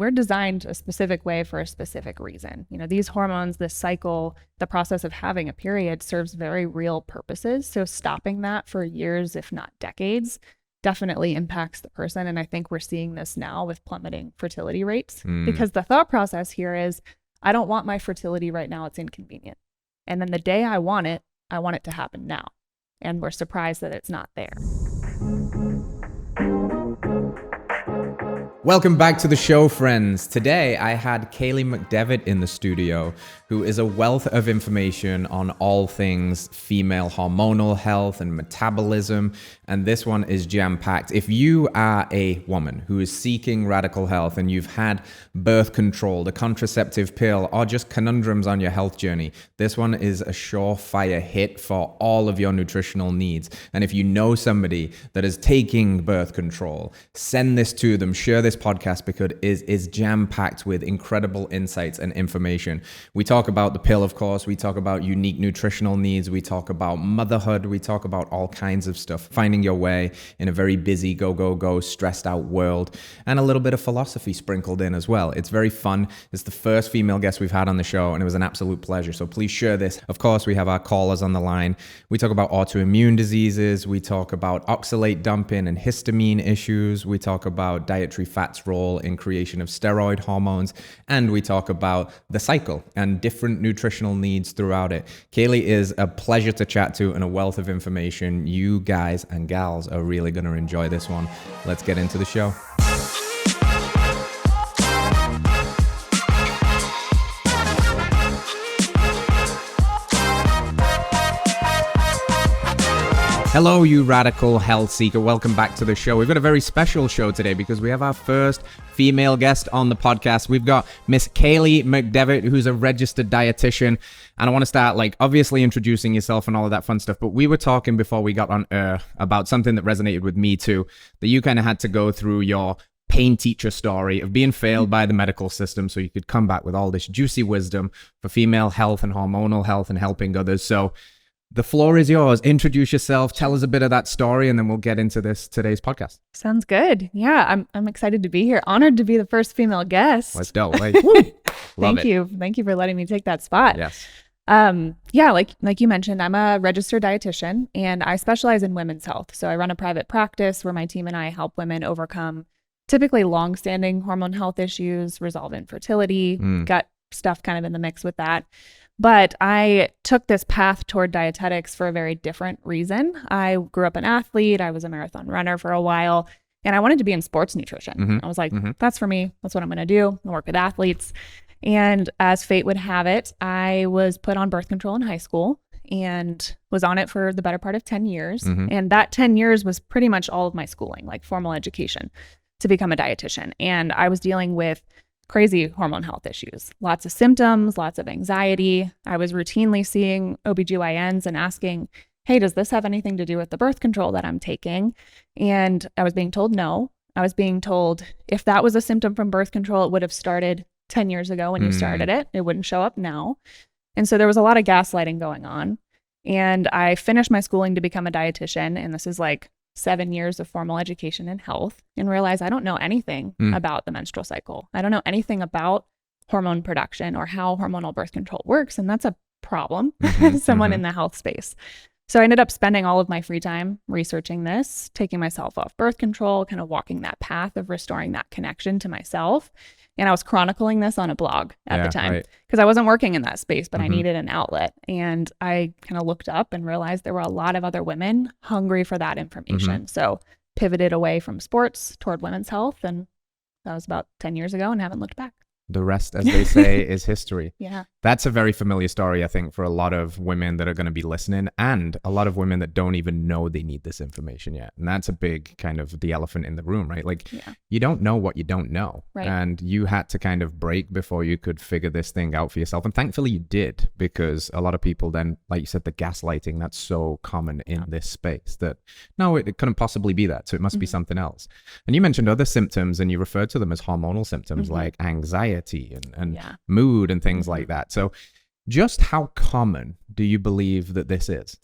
we're designed a specific way for a specific reason. You know, these hormones, this cycle, the process of having a period serves very real purposes. So stopping that for years, if not decades, definitely impacts the person. And I think we're seeing this now with plummeting fertility rates because the thought process here is, I don't want my fertility right now. It's inconvenient. And then the day I want it to happen now. And we're surprised that it's not there. Welcome back to the show, friends. Today, I had Kaely McDevitt in the studio, who is a wealth of information on all things female hormonal health and metabolism. And this one is jam-packed. If you are a woman who is seeking radical health and you've had birth control, the contraceptive pill, or just conundrums on your health journey, this one is a surefire hit for all of your nutritional needs. And if you know somebody that is taking birth control, send this to them, share this podcast because it is jam-packed with incredible insights and information. We talk about the pill, of course. We talk about unique nutritional needs. We talk about motherhood. We talk about all kinds of stuff. Finding your way in a very busy, go, stressed out world. And a little bit of philosophy sprinkled in as well. It's very fun. It's the first female guest we've had on the show, and it was an absolute pleasure. So please share this. Of course, we have our callers on the line. We talk about autoimmune diseases. We talk about oxalate dumping and histamine issues. We talk about dietary fat's role in creation of steroid hormones. And we talk about the cycle and different nutritional needs throughout it. Kaely is a pleasure to chat to and a wealth of information. You guys and gals are really going to enjoy this one. Let's get into the show. Hello, you radical health seeker. Welcome back to the show. We've got a very special show today because we have our first female guest on the podcast. We've got Miss Kaely McDevitt, who's a registered dietitian. And I want to start, obviously introducing yourself and all of that fun stuff. But we were talking before we got on air about something that resonated with me too, that you kind of had to go through your pain teacher story of being failed by the medical system so you could come back with all this juicy wisdom for female health and hormonal health and helping others. So the floor is yours. Introduce yourself. Tell us a bit of that story, and then we'll get into today's podcast. Sounds good. Yeah, I'm excited to be here. Honored to be the first female guest. Let's go. Love Thank you. Thank you for letting me take that spot. Yes. Yeah, like you mentioned, I'm a registered dietitian, and I specialize in women's health. So I run a private practice where my team and I help women overcome typically long-standing hormone health issues, resolve infertility, gut stuff kind of in the mix with that. But I took this path toward dietetics for a very different reason. I grew up an athlete. I was a marathon runner for a while, and I wanted to be in sports nutrition. I was like, that's for me. That's what I'm going to do. I work with athletes. And as fate would have it, I was put on birth control in high school and was on it for the better part of 10 years. And that 10 years was pretty much all of my schooling, like formal education to become a dietitian. And I was dealing with crazy hormone health issues, lots of symptoms, lots of anxiety. I was routinely seeing OBGYNs and asking, hey, does this have anything to do with the birth control that I'm taking? And I was being told no. I was being told if that was a symptom from birth control, it would have started 10 years ago when you started it. It wouldn't show up now. And so there was a lot of gaslighting going on. And I finished my schooling to become a dietitian. And this is 7 years of formal education in health, and realize I don't know anything about the menstrual cycle. I don't know anything about hormone production or how hormonal birth control works. And that's a problem as someone in the health space. So I ended up spending all of my free time researching this, taking myself off birth control, kind of walking that path of restoring that connection to myself. And I was chronicling this on a blog at the time because I wasn't working in that space, but I needed an outlet. And I kind of looked up and realized there were a lot of other women hungry for that information. So pivoted away from sports toward women's health. And that was about 10 years ago and haven't looked back. The rest, as they say, is history. Yeah. That's a very familiar story, I think, for a lot of women that are going to be listening, and a lot of women that don't even know they need this information yet. And that's a big kind of the elephant in the room, right? You don't know what you don't know. Right. And you had to kind of break before you could figure this thing out for yourself. And thankfully you did, because a lot of people then, like you said, the gaslighting, that's so common in this space that, no, it couldn't possibly be that. So it must be something else. And you mentioned other symptoms, and you referred to them as hormonal symptoms like anxiety and mood and things like that. So just how common do you believe that this is?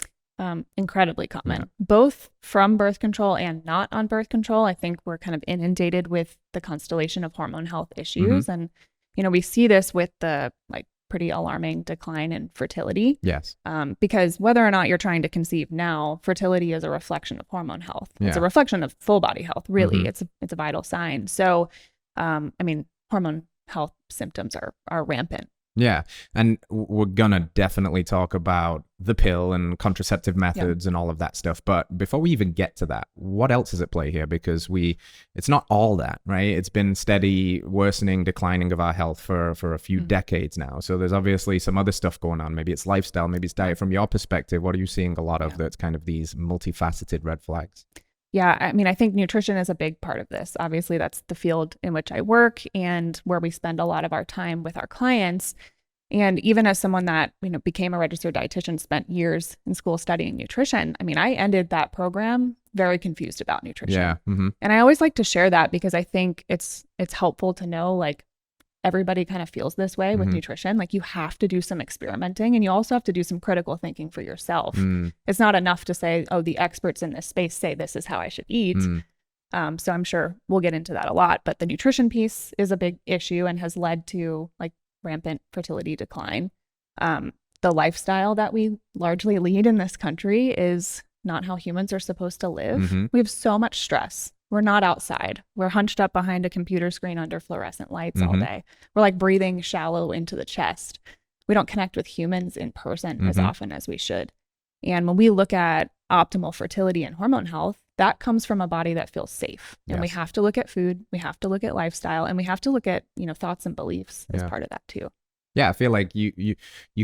Incredibly common, both from birth control and not on birth control. I think we're kind of inundated with the constellation of hormone health issues. And, we see this with the like pretty alarming decline in fertility. Yes. Because whether or not you're trying to conceive now, fertility is a reflection of hormone health. Yeah. It's a reflection of full body health, really. It's a vital sign. So, hormone health symptoms are rampant. Yeah. And we're going to definitely talk about the pill and contraceptive methods and all of that stuff. But before we even get to that, what else is at play here? Because it's not all that, right? It's been steady worsening, declining of our health for a few decades now. So there's obviously some other stuff going on. Maybe it's lifestyle, maybe it's diet. From your perspective, what are you seeing a lot of that's kind of these multifaceted red flags? Yeah, I think nutrition is a big part of this. Obviously, that's the field in which I work and where we spend a lot of our time with our clients. And even as someone that, became a registered dietitian, spent years in school studying nutrition, I ended that program very confused about nutrition. Yeah. Mm-hmm. And I always like to share that because I think it's helpful to know, like, everybody kind of feels this way with nutrition. Like, you have to do some experimenting and you also have to do some critical thinking for yourself. It's not enough to say, oh, the experts in this space say this is how I should eat. So I'm sure we'll get into that a lot, but the nutrition piece is a big issue and has led to like rampant fertility decline. The lifestyle that we largely lead in this country is not how humans are supposed to live. We have so much stress. We're not outside. We're hunched up behind a computer screen under fluorescent lights all day. We're like breathing shallow into the chest. We don't connect with humans in person as often as we should. And when we look at optimal fertility and hormone health, that comes from a body that feels safe. And we have to look at food, we have to look at lifestyle, and we have to look at, thoughts and beliefs as part of that too. Yeah, I feel like you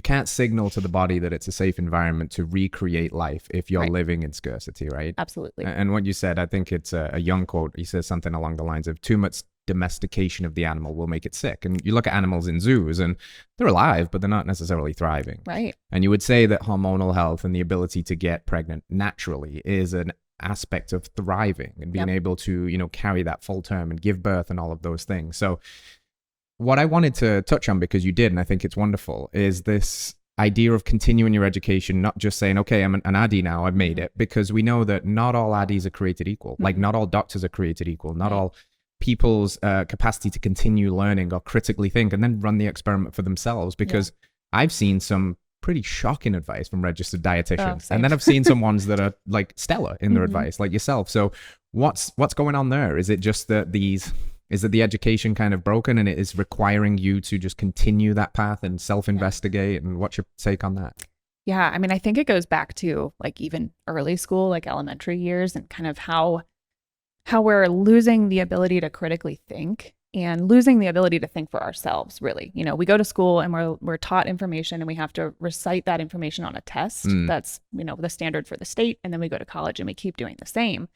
can't signal to the body that it's a safe environment to recreate life if you're living in scarcity, right? Absolutely. And what you said, I think it's a young quote. He says something along the lines of too much domestication of the animal will make it sick. And you look at animals in zoos and they're alive, but they're not necessarily thriving. Right. And you would say that hormonal health and the ability to get pregnant naturally is an aspect of thriving and being able to, carry that full term and give birth and all of those things. So what I wanted to touch on, because you did, and I think it's wonderful, is this idea of continuing your education, not just saying, okay, I'm an ADDI now, I've made it, because we know that not all ADDIs are created equal. Like not all doctors are created equal. Not all people's capacity to continue learning or critically think and then run the experiment for themselves, because I've seen some pretty shocking advice from registered dietitians. And then I've seen some ones that are like stellar in their advice, like yourself. So what's going on there? Is it just that is it the education kind of broken and it is requiring you to just continue that path and self-investigate? And what's your take on that? Yeah, I think it goes back to like even early school, like elementary years, and kind of how we're losing the ability to critically think and losing the ability to think for ourselves, really. We go to school and we're taught information and we have to recite that information on a test. That's, the standard for the state. And then we go to college and we keep doing the same.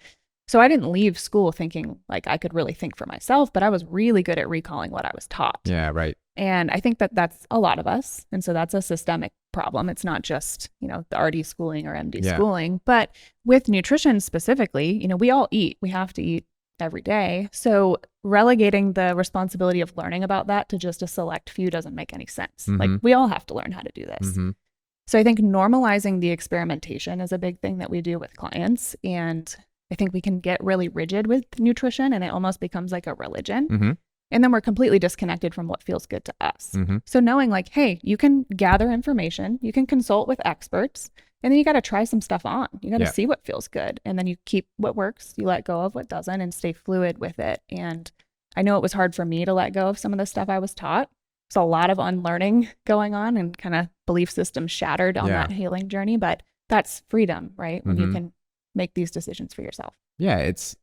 So I didn't leave school thinking like I could really think for myself, but I was really good at recalling what I was taught. Yeah, right. And I think that that's a lot of us. And so that's a systemic problem. It's not just, the RD schooling or MD schooling, but with nutrition specifically, we all eat. We have to eat every day. So relegating the responsibility of learning about that to just a select few doesn't make any sense. Like we all have to learn how to do this. So I think normalizing the experimentation is a big thing that we do with clients. And I think we can get really rigid with nutrition and it almost becomes like a religion. And then we're completely disconnected from what feels good to us. So knowing like, hey, you can gather information, you can consult with experts, and then you got to try some stuff on. You got to see what feels good. And then you keep what works, you let go of what doesn't, and stay fluid with it. And I know it was hard for me to let go of some of the stuff I was taught. So a lot of unlearning going on and kind of belief systems shattered on that healing journey. But that's freedom, right? When you can make these decisions for yourself. Yeah, it's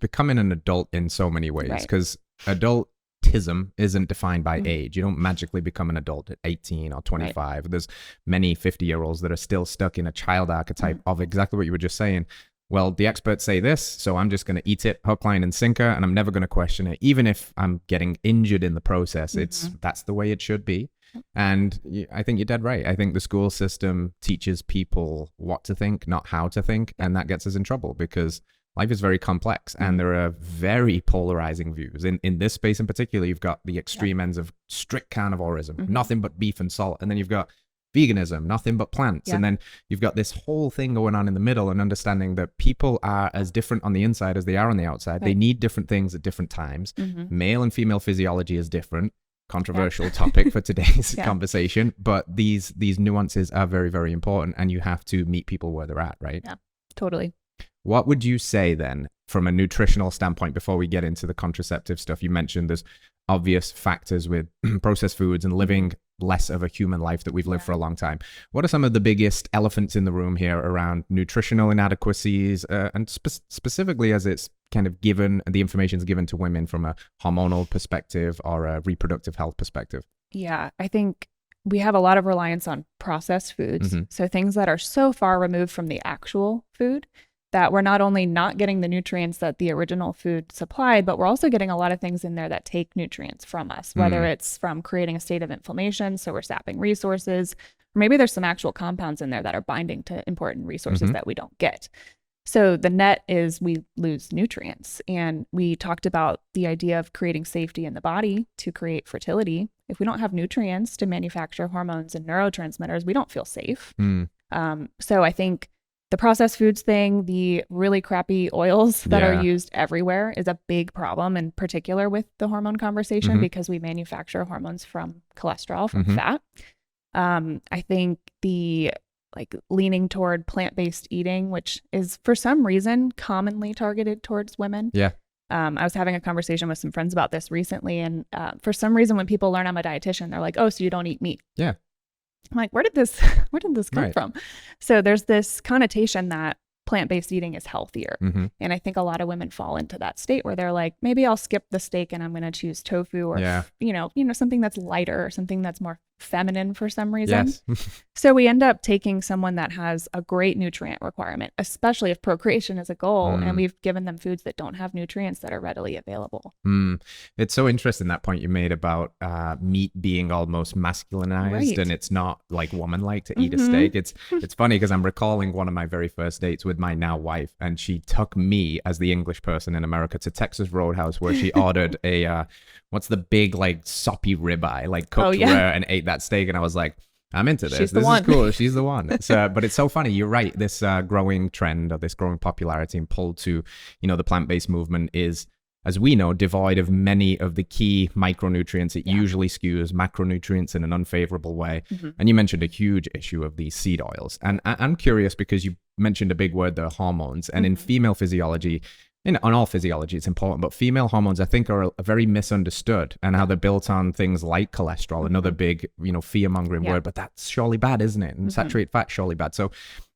becoming an adult in so many ways, because adultism isn't defined by age. You don't magically become an adult at 18 or 25. There's many 50-year-olds that are still stuck in a child archetype of exactly what you were just saying. Well, the experts say this, so I'm just going to eat it hook, line, and sinker, and I'm never going to question it. Even if I'm getting injured in the process, that's the way it should be. And I think you're dead right. I think the school system teaches people what to think, not how to think, and that gets us in trouble because life is very complex and there are very polarizing views. In this space in particular, you've got the extreme ends of strict carnivorism, nothing but beef and salt, and then you've got veganism, nothing but plants. Yeah. And then you've got this whole thing going on in the middle, and understanding that people are as different on the inside as they are on the outside. They need different things at different times. Male and female physiology is different. Controversial topic for today's conversation, but these nuances are very, very important, and you have to meet people where they're at, right? Yeah, totally. What would you say then from a nutritional standpoint before we get into the contraceptive stuff? You mentioned there's obvious factors with processed foods and living less of a human life that we've lived for a long time. What are some of the biggest elephants in the room here around nutritional inadequacies, and specifically as it's kind of given, the information is given to women from a hormonal perspective or a reproductive health perspective? Yeah, I think we have a lot of reliance on processed foods. So things that are so far removed from the actual food that we're not only not getting the nutrients that the original food supplied, but we're also getting a lot of things in there that take nutrients from us, whether it's from creating a state of inflammation, so we're sapping resources, or maybe there's some actual compounds in there that are binding to important resources that we don't get. So the net is we lose nutrients. And we talked about the idea of creating safety in the body to create fertility. If we don't have nutrients to manufacture hormones and neurotransmitters, we don't feel safe. So I think the processed foods thing, the really crappy oils that are used everywhere is a big problem, in particular with the hormone conversation, because we manufacture hormones from cholesterol, from fat. I think the leaning toward plant-based eating, which is for some reason commonly targeted towards women. Yeah. I was having a conversation with some friends about this recently, and for some reason when people learn I'm a dietitian, they're like, oh, so you don't eat meat. Yeah. I'm like, where did this come from? So there's this connotation that plant-based eating is healthier. And I think a lot of women fall into that state where they're like, maybe I'll skip the steak and I'm going to choose tofu, or, you know, something that's lighter, or something that's more feminine for some reason. So we end up taking someone that has a great nutrient requirement, especially if procreation is a goal, and we've given them foods that don't have nutrients that are readily available. It's so interesting, that point you made about meat being almost masculinized, and it's not like woman-like to eat a steak. It's funny because I'm recalling one of my very first dates with my now wife, and she took me as the English person in America to Texas Roadhouse, where she ordered a what's the big like soppy ribeye, like cooked rare, and ate that steak, and I was like, I'm into this. This is cool. She's the one. But it's so funny. You're right. This growing trend, or this growing popularity and pull to, the plant-based movement is, as we know, devoid of many of the key micronutrients. It usually skews macronutrients in an unfavorable way. And you mentioned a huge issue of these seed oils. And I'm curious because you mentioned a big word, the hormones. And in female physiology, on all physiology, it's important, but female hormones, I think, are very misunderstood, and how they're built on things like cholesterol, another big, fear-mongering word, but that's surely bad, isn't it? And saturated fat, surely bad. So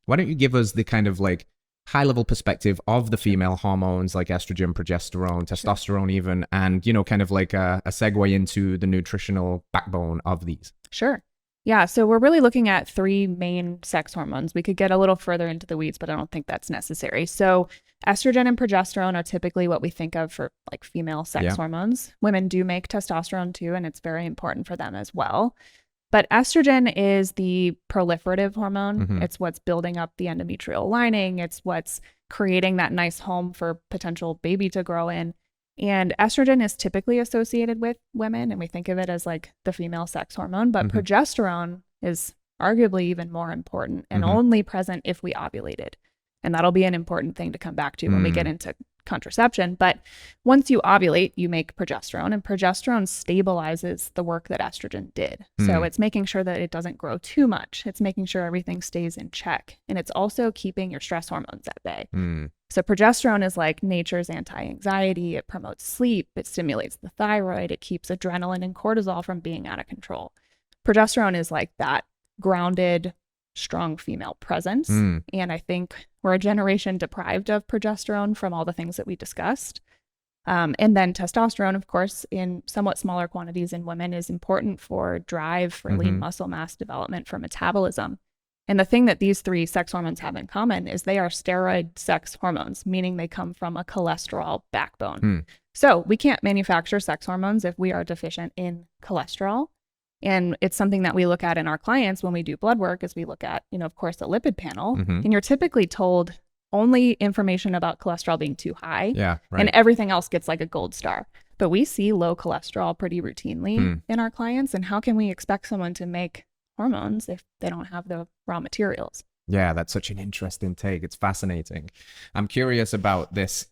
why don't you give us the kind of like high-level perspective of the female hormones, like estrogen, progesterone, testosterone even, and, kind of like a segue into the nutritional backbone of these? Sure. Yeah, so we're really looking at three main sex hormones. We could get a little further into the weeds, but I don't think that's necessary. So estrogen and progesterone are typically what we think of for like female sex hormones. Women do make testosterone too, and it's very important for them as well. But estrogen is the proliferative hormone. It's what's building up the endometrial lining. It's what's creating that nice home for potential baby to grow in. And estrogen is typically associated with women, and we think of it as like the female sex hormone, but progesterone is arguably even more important and only present if we ovulated. And that'll be an important thing to come back to when we get into contraception. But once you ovulate, you make progesterone, and progesterone stabilizes the work that estrogen did. So it's making sure that it doesn't grow too much. It's making sure everything stays in check. And it's also keeping your stress hormones at bay. So progesterone is like nature's anti-anxiety. It promotes sleep. It stimulates the thyroid. It keeps adrenaline and cortisol from being out of control. Progesterone is like that grounded, strong female presence. And I think we're a generation deprived of progesterone from all the things that we discussed. And then testosterone, of course, in somewhat smaller quantities in women, is important for drive, for lean muscle mass development, for metabolism. And the thing that these three sex hormones have in common is they are steroid sex hormones, meaning they come from a cholesterol backbone. So we can't manufacture sex hormones if we are deficient in cholesterol. And it's something that we look at in our clients when we do blood work, is we look at, of course, the lipid panel. And you're typically told only information about cholesterol being too high. And everything else gets like a gold star. But we see low cholesterol pretty routinely in our clients. And how can we expect someone to make hormones if they don't have the raw materials. Yeah, that's such an interesting take. It's fascinating. I'm curious about this.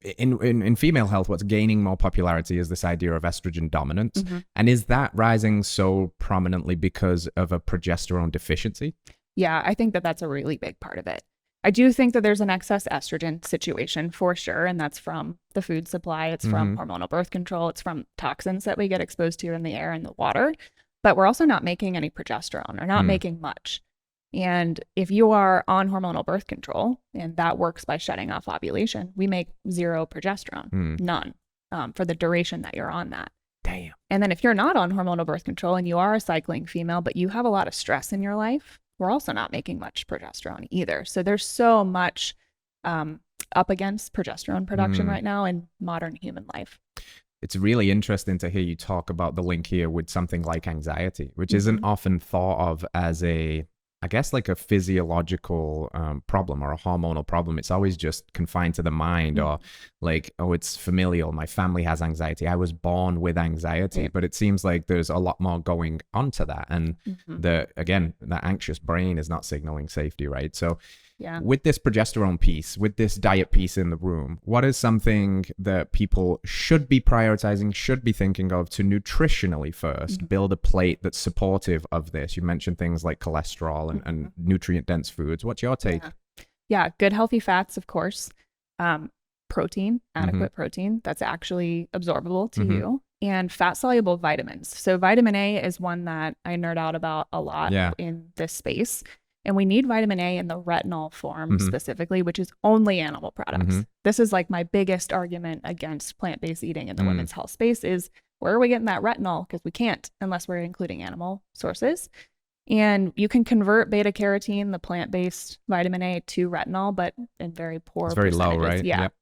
In female health, what's gaining more popularity is this idea of estrogen dominance. And is that rising so prominently because of a progesterone deficiency? Yeah, I think that that's a really big part of it. I do think that there's an excess estrogen situation for sure, and that's from the food supply. It's from hormonal birth control. It's from toxins that we get exposed to in the air and the water. But we're also not making any progesterone or not making much. And if you are on hormonal birth control, and that works by shutting off ovulation, we make zero progesterone, none, for the duration that you're on that. Damn. And then if you're not on hormonal birth control and you are a cycling female, but you have a lot of stress in your life, we're also not making much progesterone either. So there's so much up against progesterone production right now in modern human life. It's really interesting to hear you talk about the link here with something like anxiety, which isn't often thought of as I guess like a physiological problem or a hormonal problem. It's always just confined to the mind or like, oh, it's familial. My family has anxiety. I was born with anxiety, but it seems like there's a lot more going on to that. And the anxious brain is not signaling safety, right? So with this progesterone piece, with this diet piece in the room, what is something that people should be prioritizing, should be thinking of to nutritionally first build a plate that's supportive of this? You mentioned things like cholesterol and nutrient-dense foods. What's your take? Yeah, good healthy fats, of course. Protein, adequate protein that's actually absorbable to you, and fat-soluble vitamins. So vitamin A is one that I nerd out about a lot in this space. And we need vitamin A in the retinol form specifically, which is only animal products. This is like my biggest argument against plant-based eating in the women's health space is where are we getting that retinol? Because we can't unless we're including animal sources. And you can convert beta carotene, the plant-based vitamin A, to retinol, but in very poor It's very low, right? Yeah. Yep.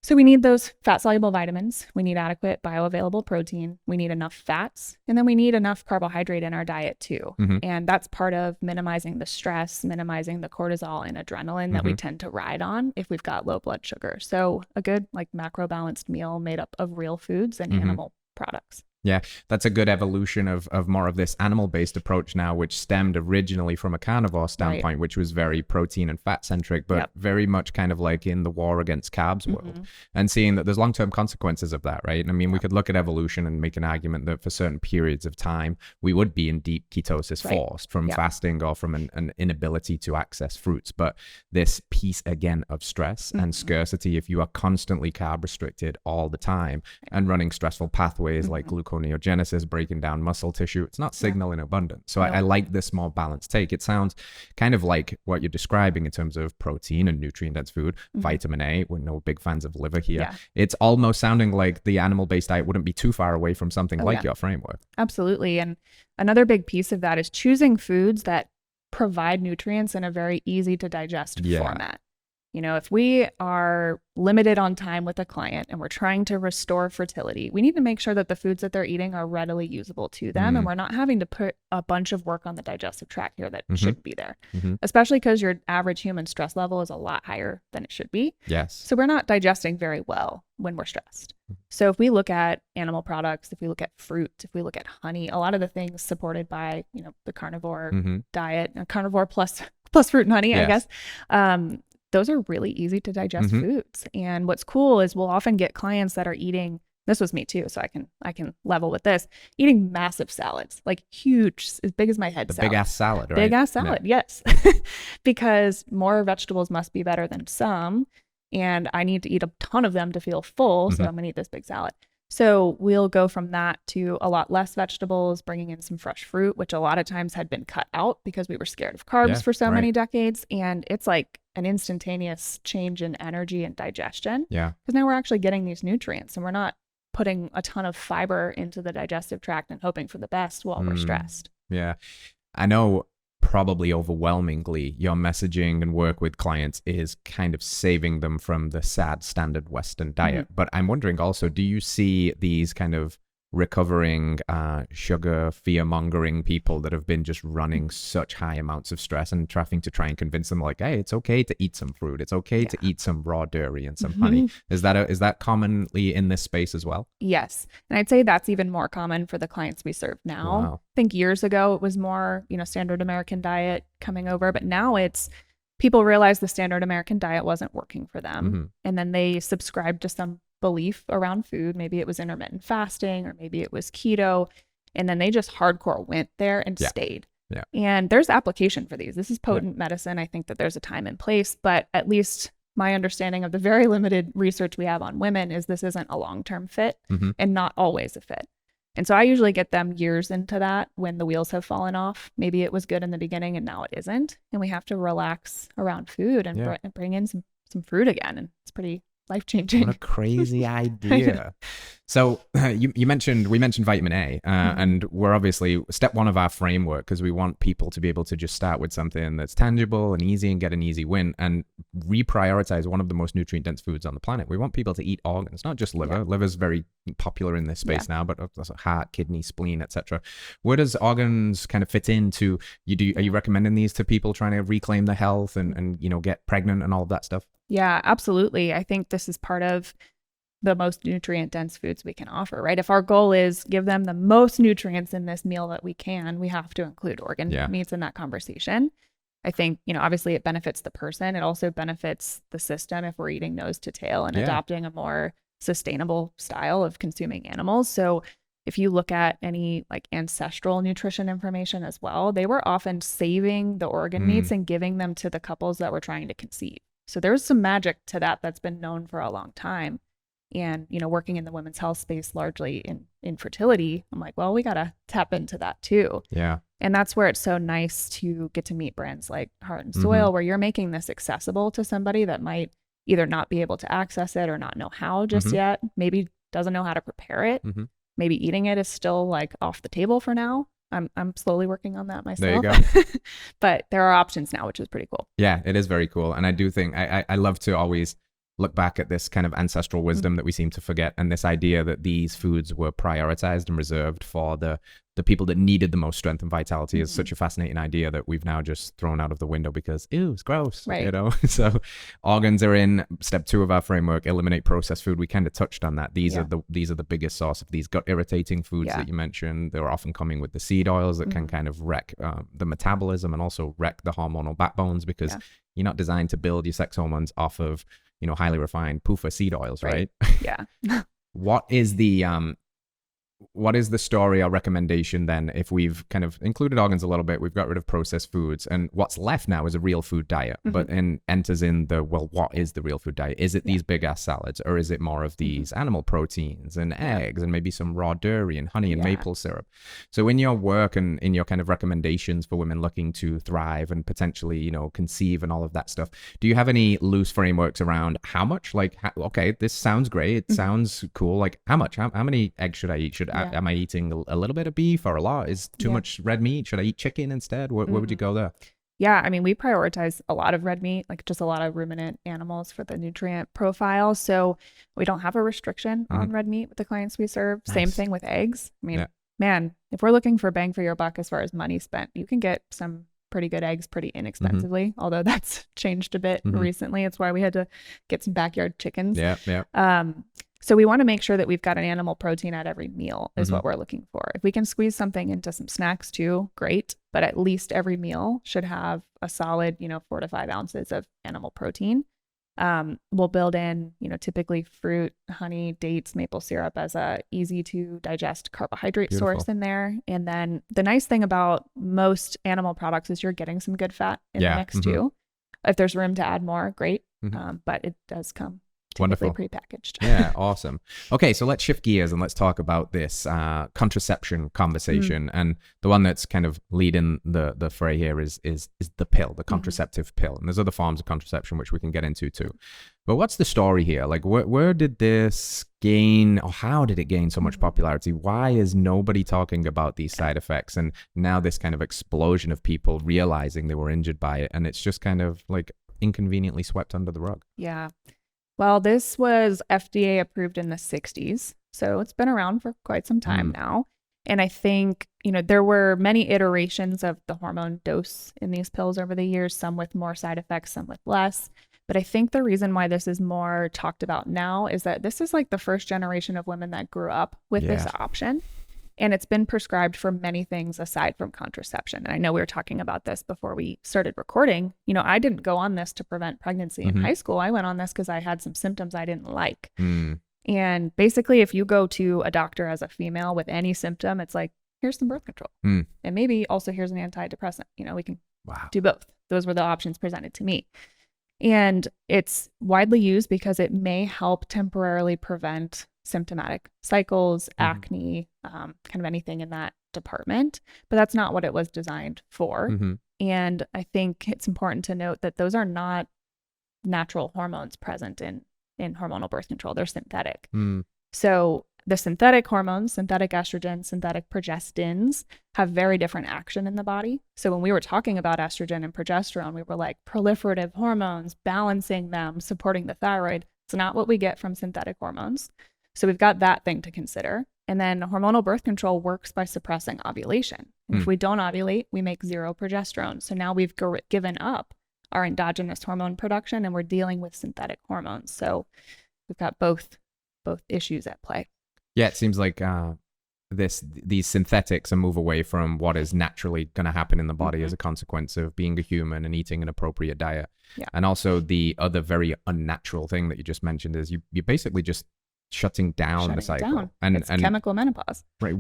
So we need those fat-soluble vitamins. We need adequate bioavailable protein. We need enough fats. And then we need enough carbohydrate in our diet too. And that's part of minimizing the stress, minimizing the cortisol and adrenaline that we tend to ride on if we've got low blood sugar. So a good like macro balanced meal made up of real foods and animal products. Yeah, that's a good evolution of more of this animal-based approach now, which stemmed originally from a carnivore standpoint, which was very protein and fat-centric, but very much kind of like in the war against carbs world, and seeing that there's long-term consequences of that, right? I mean, we could look at evolution and make an argument that for certain periods of time, we would be in deep ketosis forced from fasting or from an inability to access fruits. But this piece, again, of stress and scarcity, if you are constantly carb-restricted all the time and running stressful pathways like gluconeogenesis, breaking down muscle tissue, it's not signaling abundance. So I like this more balanced take. It sounds kind of like what you're describing in terms of protein and nutrient-dense food, vitamin A. We're no big fans of liver here. It's almost sounding like the animal-based diet wouldn't be too far away from something like your framework. Absolutely. And another big piece of that is choosing foods that provide nutrients in a very easy to digest format. You know, if we are limited on time with a client and we're trying to restore fertility, we need to make sure that the foods that they're eating are readily usable to them. And we're not having to put a bunch of work on the digestive tract here that shouldn't be there, especially because your average human stress level is a lot higher than it should be. Yes. So we're not digesting very well when we're stressed. So if we look at animal products, if we look at fruit, if we look at honey, a lot of the things supported by, you know, the carnivore diet, carnivore plus fruit and honey, I guess, those are really easy to digest foods. And what's cool is we'll often get clients that are eating, this was me too, so I can level with this, eating massive salads, like huge, as big as my head salad. Big ass salad, right? Big ass salad, yes. Because more vegetables must be better than some. And I need to eat a ton of them to feel full. So I'm going to eat this big salad. So we'll go from that to a lot less vegetables, bringing in some fresh fruit, which a lot of times had been cut out because we were scared of carbs for so many decades. And it's like an instantaneous change in energy and digestion. Yeah. Because now we're actually getting these nutrients and we're not putting a ton of fiber into the digestive tract and hoping for the best while we're stressed. Yeah. I know probably overwhelmingly your messaging and work with clients is kind of saving them from the sad standard Western diet. But I'm wondering also, do you see these kind of recovering sugar fear-mongering people that have been just running such high amounts of stress and having to try and convince them like, hey, it's okay to eat some fruit, it's okay to eat some raw dairy and some honey. Is that commonly in this space as well? Yes. And I'd say that's even more common for the clients we serve now. Wow. I think years ago it was more, standard American diet coming over, but now it's people realize the standard American diet wasn't working for them. And then they subscribed to some belief around food. Maybe it was intermittent fasting or maybe it was keto. And then they just hardcore went there and stayed. Yeah. And there's application for these. This is potent medicine. I think that there's a time and place, but at least my understanding of the very limited research we have on women is this isn't a long-term fit and not always a fit. And so I usually get them years into that when the wheels have fallen off. Maybe it was good in the beginning and now it isn't. And we have to relax around food and bring in some fruit again. And it's pretty life-changing. What a crazy idea. So we mentioned vitamin A, and we're obviously step one of our framework because we want people to be able to just start with something that's tangible and easy and get an easy win and reprioritize one of the most nutrient dense foods on the planet. We want people to eat organs, not just liver. Liver's very popular in this space now, but also heart, kidney, spleen, etc. Where does organs kind of fit into are you recommending these to people trying to reclaim their health and get pregnant and all of that stuff? Yeah, absolutely. I think this is part of the most nutrient dense foods we can offer, right? If our goal is give them the most nutrients in this meal that we can, we have to include organ meats in that conversation. I think, obviously it benefits the person. It also benefits the system if we're eating nose to tail and adopting a more sustainable style of consuming animals. So if you look at any like ancestral nutrition information as well, they were often saving the organ meats and giving them to the couples that were trying to conceive. So there's some magic to that that's been known for a long time. And, working in the women's health space largely in fertility, I'm like, well, we got to tap into that too. Yeah. And that's where it's so nice to get to meet brands like Heart and Soil, where you're making this accessible to somebody that might either not be able to access it or not know how just yet, maybe doesn't know how to prepare it. Maybe eating it is still like off the table for now. I'm slowly working on that myself. There you go. But there are options now, which is pretty cool. Yeah, it is very cool. And I do think I love to always look back at this kind of ancestral wisdom that we seem to forget, and this idea that these foods were prioritized and reserved for the people that needed the most strength and vitality is such a fascinating idea that we've now just thrown out of the window because ew, it's gross, right? So organs are in step 2 of our framework. Eliminate processed food. We kind of touched on that. These are the biggest source of these gut irritating foods that you mentioned. They're often coming with the seed oils that can kind of wreck the metabolism and also wreck the hormonal backbones because you're not designed to build your sex hormones off of highly refined PUFA seed oils, right? Yeah. What is the story or recommendation then if we've kind of included organs a little bit, we've got rid of processed foods, and what's left now is a real food diet, but enters in what is the real food diet? Is it these big ass salads, or is it more of these animal proteins and eggs and maybe some raw dairy and honey and maple syrup? So in your work and in your kind of recommendations for women looking to thrive and potentially, conceive and all of that stuff, do you have any loose frameworks around how much, okay, this sounds great. It sounds cool. Like how much, how many eggs should I eat? Am I eating a little bit of beef or a lot? Is too much red meat? Should I eat chicken instead? Where would you go there? Yeah, I mean, we prioritize a lot of red meat, like just a lot of ruminant animals for the nutrient profile. So we don't have a restriction on red meat with the clients we serve. Nice. Same thing with eggs. I mean, man, if we're looking for bang for your buck as far as money spent, you can get some pretty good eggs pretty inexpensively, although that's changed a bit recently. It's why we had to get some backyard chickens. So we want to make sure that we've got an animal protein at every meal is what we're looking for. If we can squeeze something into some snacks too, great. But at least every meal should have a solid, 4 to 5 ounces of animal protein. We'll build in, typically fruit, honey, dates, maple syrup as a easy to digest carbohydrate source in there. And then the nice thing about most animal products is you're getting some good fat in the mix too. If there's room to add more, great. But it does come wonderful prepackaged. Yeah, awesome. Okay, so let's shift gears and let's talk about this contraception conversation. And the one that's kind of leading the fray here is the pill, the contraceptive pill. And there's other forms of contraception which we can get into too. But what's the story here? Like, where did this gain, or how did it gain so much popularity? Why is nobody talking about these side effects? And now this kind of explosion of people realizing they were injured by it, and it's just kind of like inconveniently swept under the rug. Yeah. Well, this was FDA approved in the 60s. So it's been around for quite some time now. And I think, there were many iterations of the hormone dose in these pills over the years, some with more side effects, some with less. But I think the reason why this is more talked about now is that this is like the first generation of women that grew up with this option. And it's been prescribed for many things aside from contraception. And I know we were talking about this before we started recording. I didn't go on this to prevent pregnancy in high school. I went on this because I had some symptoms I didn't like. And basically, if you go to a doctor as a female with any symptom, it's like, here's some birth control. And maybe also here's an antidepressant. We can do both. Those were the options presented to me. And it's widely used because it may help temporarily prevent symptomatic cycles, acne, kind of anything in that department. But that's not what it was designed for. And I think it's important to note that those are not natural hormones present in hormonal birth control. They're synthetic. So the synthetic hormones, synthetic estrogen, synthetic progestins, have very different action in the body. So when we were talking about estrogen and progesterone, we were like proliferative hormones, balancing them, supporting the thyroid. It's not what we get from synthetic hormones. So we've got that thing to consider. And then hormonal birth control works by suppressing ovulation. If we don't ovulate, we make zero progesterone. So now we've given up our endogenous hormone production and we're dealing with synthetic hormones. So we've got both issues at play. Yeah, it seems like these synthetics a move away from what is naturally going to happen in the body as a consequence of being a human and eating an appropriate diet. And also the other very unnatural thing that you just mentioned is you're basically just shutting down the cycle. And it's chemical menopause. Right.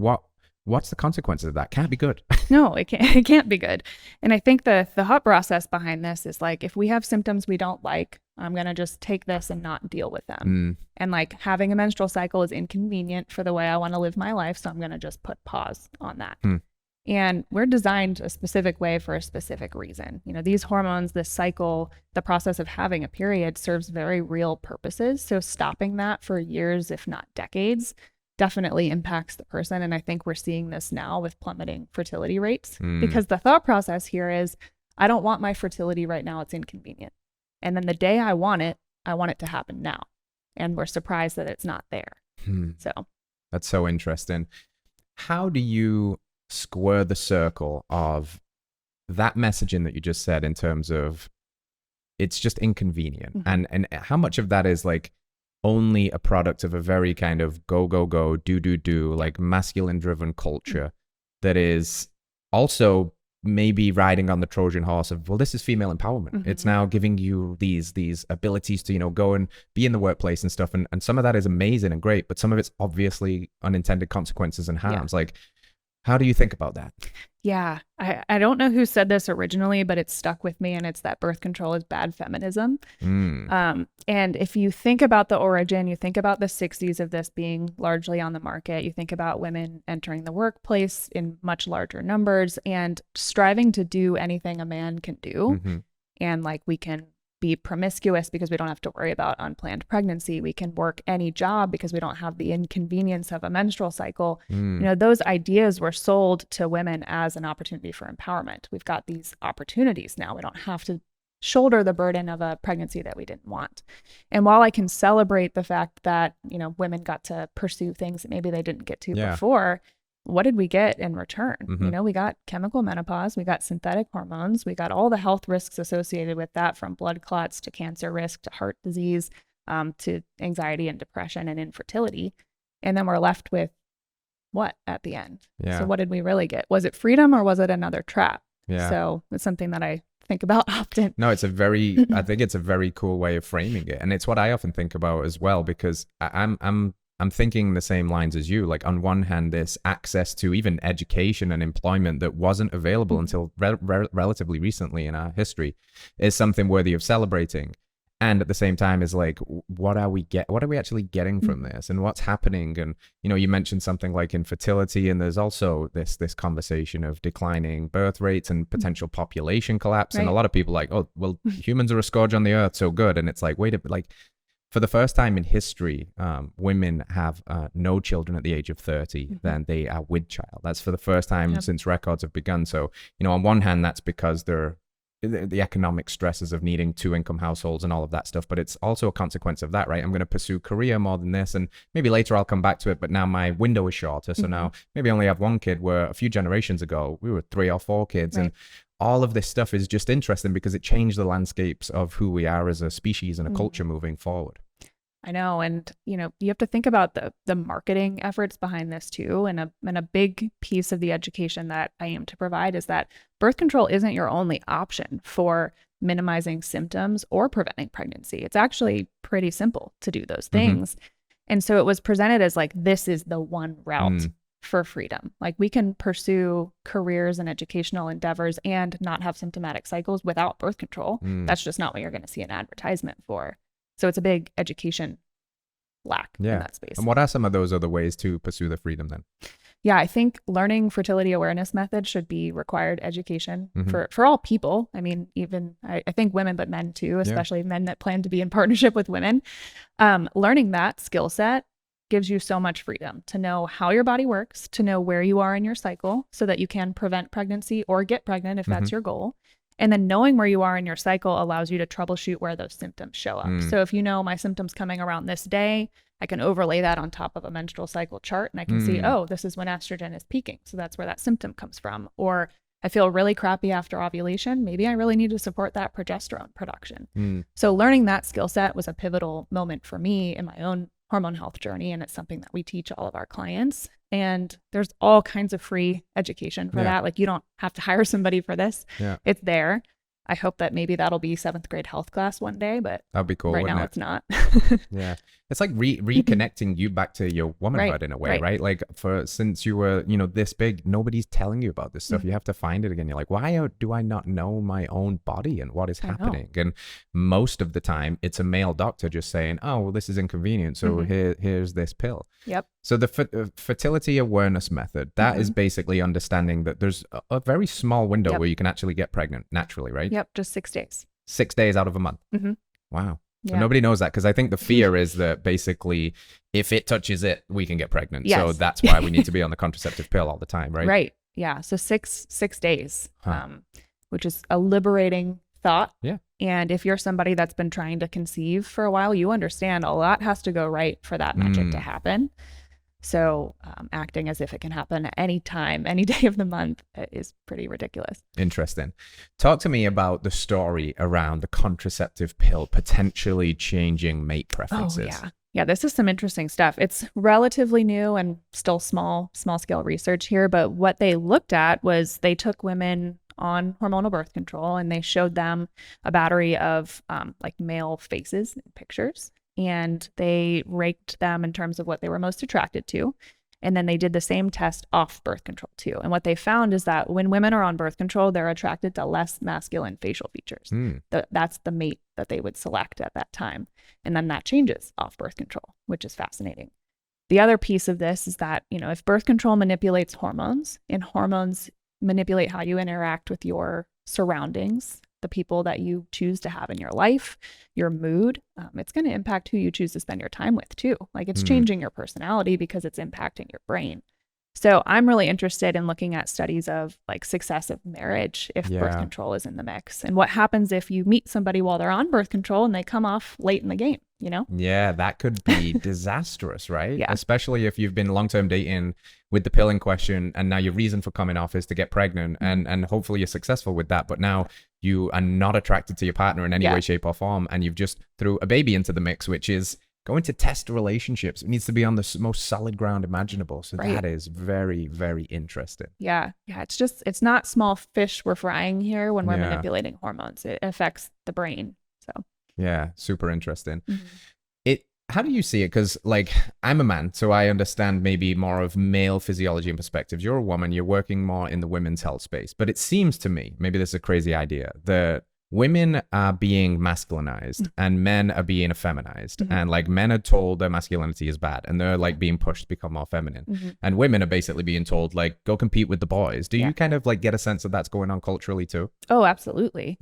What's the consequences of that? Can't be good. No, it can't be good. And I think the thought process behind this is like, if we have symptoms we don't like, I'm going to just take this and not deal with them. And like having a menstrual cycle is inconvenient for the way I want to live my life. So I'm going to just put pause on that. And we're designed a specific way for a specific reason. These hormones, this cycle, the process of having a period serves very real purposes. So stopping that for years, if not decades, definitely impacts the person. And I think we're seeing this now with plummeting fertility rates because the thought process here is, I don't want my fertility right now. It's inconvenient. And then the day I want it to happen now. And we're surprised that it's not there. So that's so interesting. How do you square the circle of that messaging that you just said in terms of it's just inconvenient? And how much of that is like only a product of a very kind of go, do, like masculine driven culture that is also maybe riding on the Trojan horse of, well, this is female empowerment. It's now giving you these abilities to, go and be in the workplace and stuff. And some of that is amazing and great, but some of it's obviously unintended consequences and harms. Like, how do you think about that? Yeah, I don't know who said this originally, but it's stuck with me, and it's that birth control is bad feminism. And if you think about the origin, you think about the 60s of this being largely on the market, you think about women entering the workplace in much larger numbers and striving to do anything a man can do. And like we can be promiscuous because we don't have to worry about unplanned pregnancy. We can work any job because we don't have the inconvenience of a menstrual cycle. Those ideas were sold to women as an opportunity for empowerment. We've got these opportunities now. We don't have to shoulder the burden of a pregnancy that we didn't want. And while I can celebrate the fact that, women got to pursue things that maybe they didn't get to before, what did we get in return? We got chemical menopause, we got synthetic hormones, we got all the health risks associated with that, from blood clots to cancer risk to heart disease, to anxiety and depression and infertility. And then we're left with what at the end? So what did we really get? Was it freedom or was it another trap? So it's something that I think about often. No, I think it's a very cool way of framing it. And it's what I often think about as well, because I'm thinking the same lines as you. Like, on one hand, this access to even education and employment that wasn't available until relatively recently in our history is something worthy of celebrating. And at the same time is like, what are we actually getting from this, and what's happening? And, you mentioned something like infertility, and there's also this conversation of declining birth rates and potential population collapse. And a lot of people are like, oh, well, humans are a scourge on the earth, so good. And it's like, wait a bit, like, for the first time in history, women have no children at the age of 30, then they are with child. That's for the first time since records have begun. So, on one hand, that's because they're the economic stresses of needing two income households and all of that stuff, but it's also a consequence of that, right? I'm going to pursue career more than this, and maybe later I'll come back to it, but now my window is shorter, so now maybe I only have one kid, where a few generations ago we were 3 or 4 kids. And all of this stuff is just interesting because it changed the landscapes of who we are as a species and a culture moving forward. I know. And, you have to think about the marketing efforts behind this too. And a big piece of the education that I aim to provide is that birth control isn't your only option for minimizing symptoms or preventing pregnancy. It's actually pretty simple to do those things. And so it was presented as like, this is the one route for freedom. Like, we can pursue careers and educational endeavors and not have symptomatic cycles without birth control. That's just not what you're going to see an advertisement for. So it's a big education lack in that space. And what are some of those other ways to pursue the freedom then? Yeah, I think learning fertility awareness methods should be required education for all people. I mean, even I think women, but men too, especially men that plan to be in partnership with women. Learning that skill set gives you so much freedom to know how your body works, to know where you are in your cycle so that you can prevent pregnancy or get pregnant if that's your goal. And then knowing where you are in your cycle allows you to troubleshoot where those symptoms show up. So if you know my symptoms coming around this day, I can overlay that on top of a menstrual cycle chart, and I can see, oh, this is when estrogen is peaking. So that's where that symptom comes from. Or I feel really crappy after ovulation. Maybe I really need to support that progesterone production. So learning that skill set was a pivotal moment for me in my own hormone health journey. And it's something that we teach all of our clients. And there's all kinds of free education for that. Like, you don't have to hire somebody for this. It's there. I hope that maybe that'll be 7th grade health class one day, but that'd be cool. Right now it's not. It's like reconnecting you back to your womanhood in a way, right? Like, since you were, this big, nobody's telling you about this stuff. You have to find it again. You're like, why do I not know my own body and what is happening? And most of the time it's a male doctor just saying, oh, well, this is inconvenient, so here's this pill. So the fertility awareness method, that is basically understanding that there's a very small window where you can actually get pregnant naturally, right? Just 6 days. 6 days out of a month. Wow. So nobody knows that, because I think the fear is that basically if it touches it, we can get pregnant. So that's why we need to be on the contraceptive pill all the time, right? Right. Yeah. So six days, which is a liberating thought. And if you're somebody that's been trying to conceive for a while, you understand a lot has to go right for that magic to happen. So acting as if it can happen at any time, any day of the month is pretty ridiculous. Interesting. Talk to me about the story around the contraceptive pill potentially changing mate preferences. Yeah, this is some interesting stuff. It's relatively new and still small scale research here. But what they looked at was they took women on hormonal birth control and they showed them a battery of like male faces and pictures. And they ranked them in terms of what they were most attracted to. And then they did the same test off birth control too. And what they found is that when women are on birth control, they're attracted to less masculine facial features. That's the mate that they would select at that time. And then that changes off birth control, which is fascinating. The other piece of this is that, if birth control manipulates hormones, and hormones manipulate how you interact with your surroundings, the people that you choose to have in your life, your mood, it's going to impact who you choose to spend your time with too. Like, it's changing your personality because it's impacting your brain. So I'm really interested in looking at studies of like success of marriage if birth control is in the mix, and what happens if you meet somebody while they're on birth control and they come off late in the game, Yeah, that could be disastrous, right? Especially if you've been long-term dating with the pill in question, and now your reason for coming off is to get pregnant, and hopefully you're successful with that, but now you are not attracted to your partner in any way, shape, or form, and you've just threw a baby into the mix, which is going to test relationships. It needs to be on the most solid ground imaginable. So that is very, very interesting. Yeah, it's not small fish we're frying here when we're manipulating hormones. It affects the brain. So yeah, super interesting. How do you see it? Because like, I'm a man, so I understand maybe more of male physiology and perspectives. You're a woman, you're working more in the women's health space. But it seems to me, maybe this is a crazy idea, that women are being masculinized and men are being effeminized. And like, men are told their masculinity is bad and they're like being pushed to become more feminine. And women are basically being told like, go compete with the boys. Do you kind of like get a sense that that's going on culturally too? Oh, absolutely.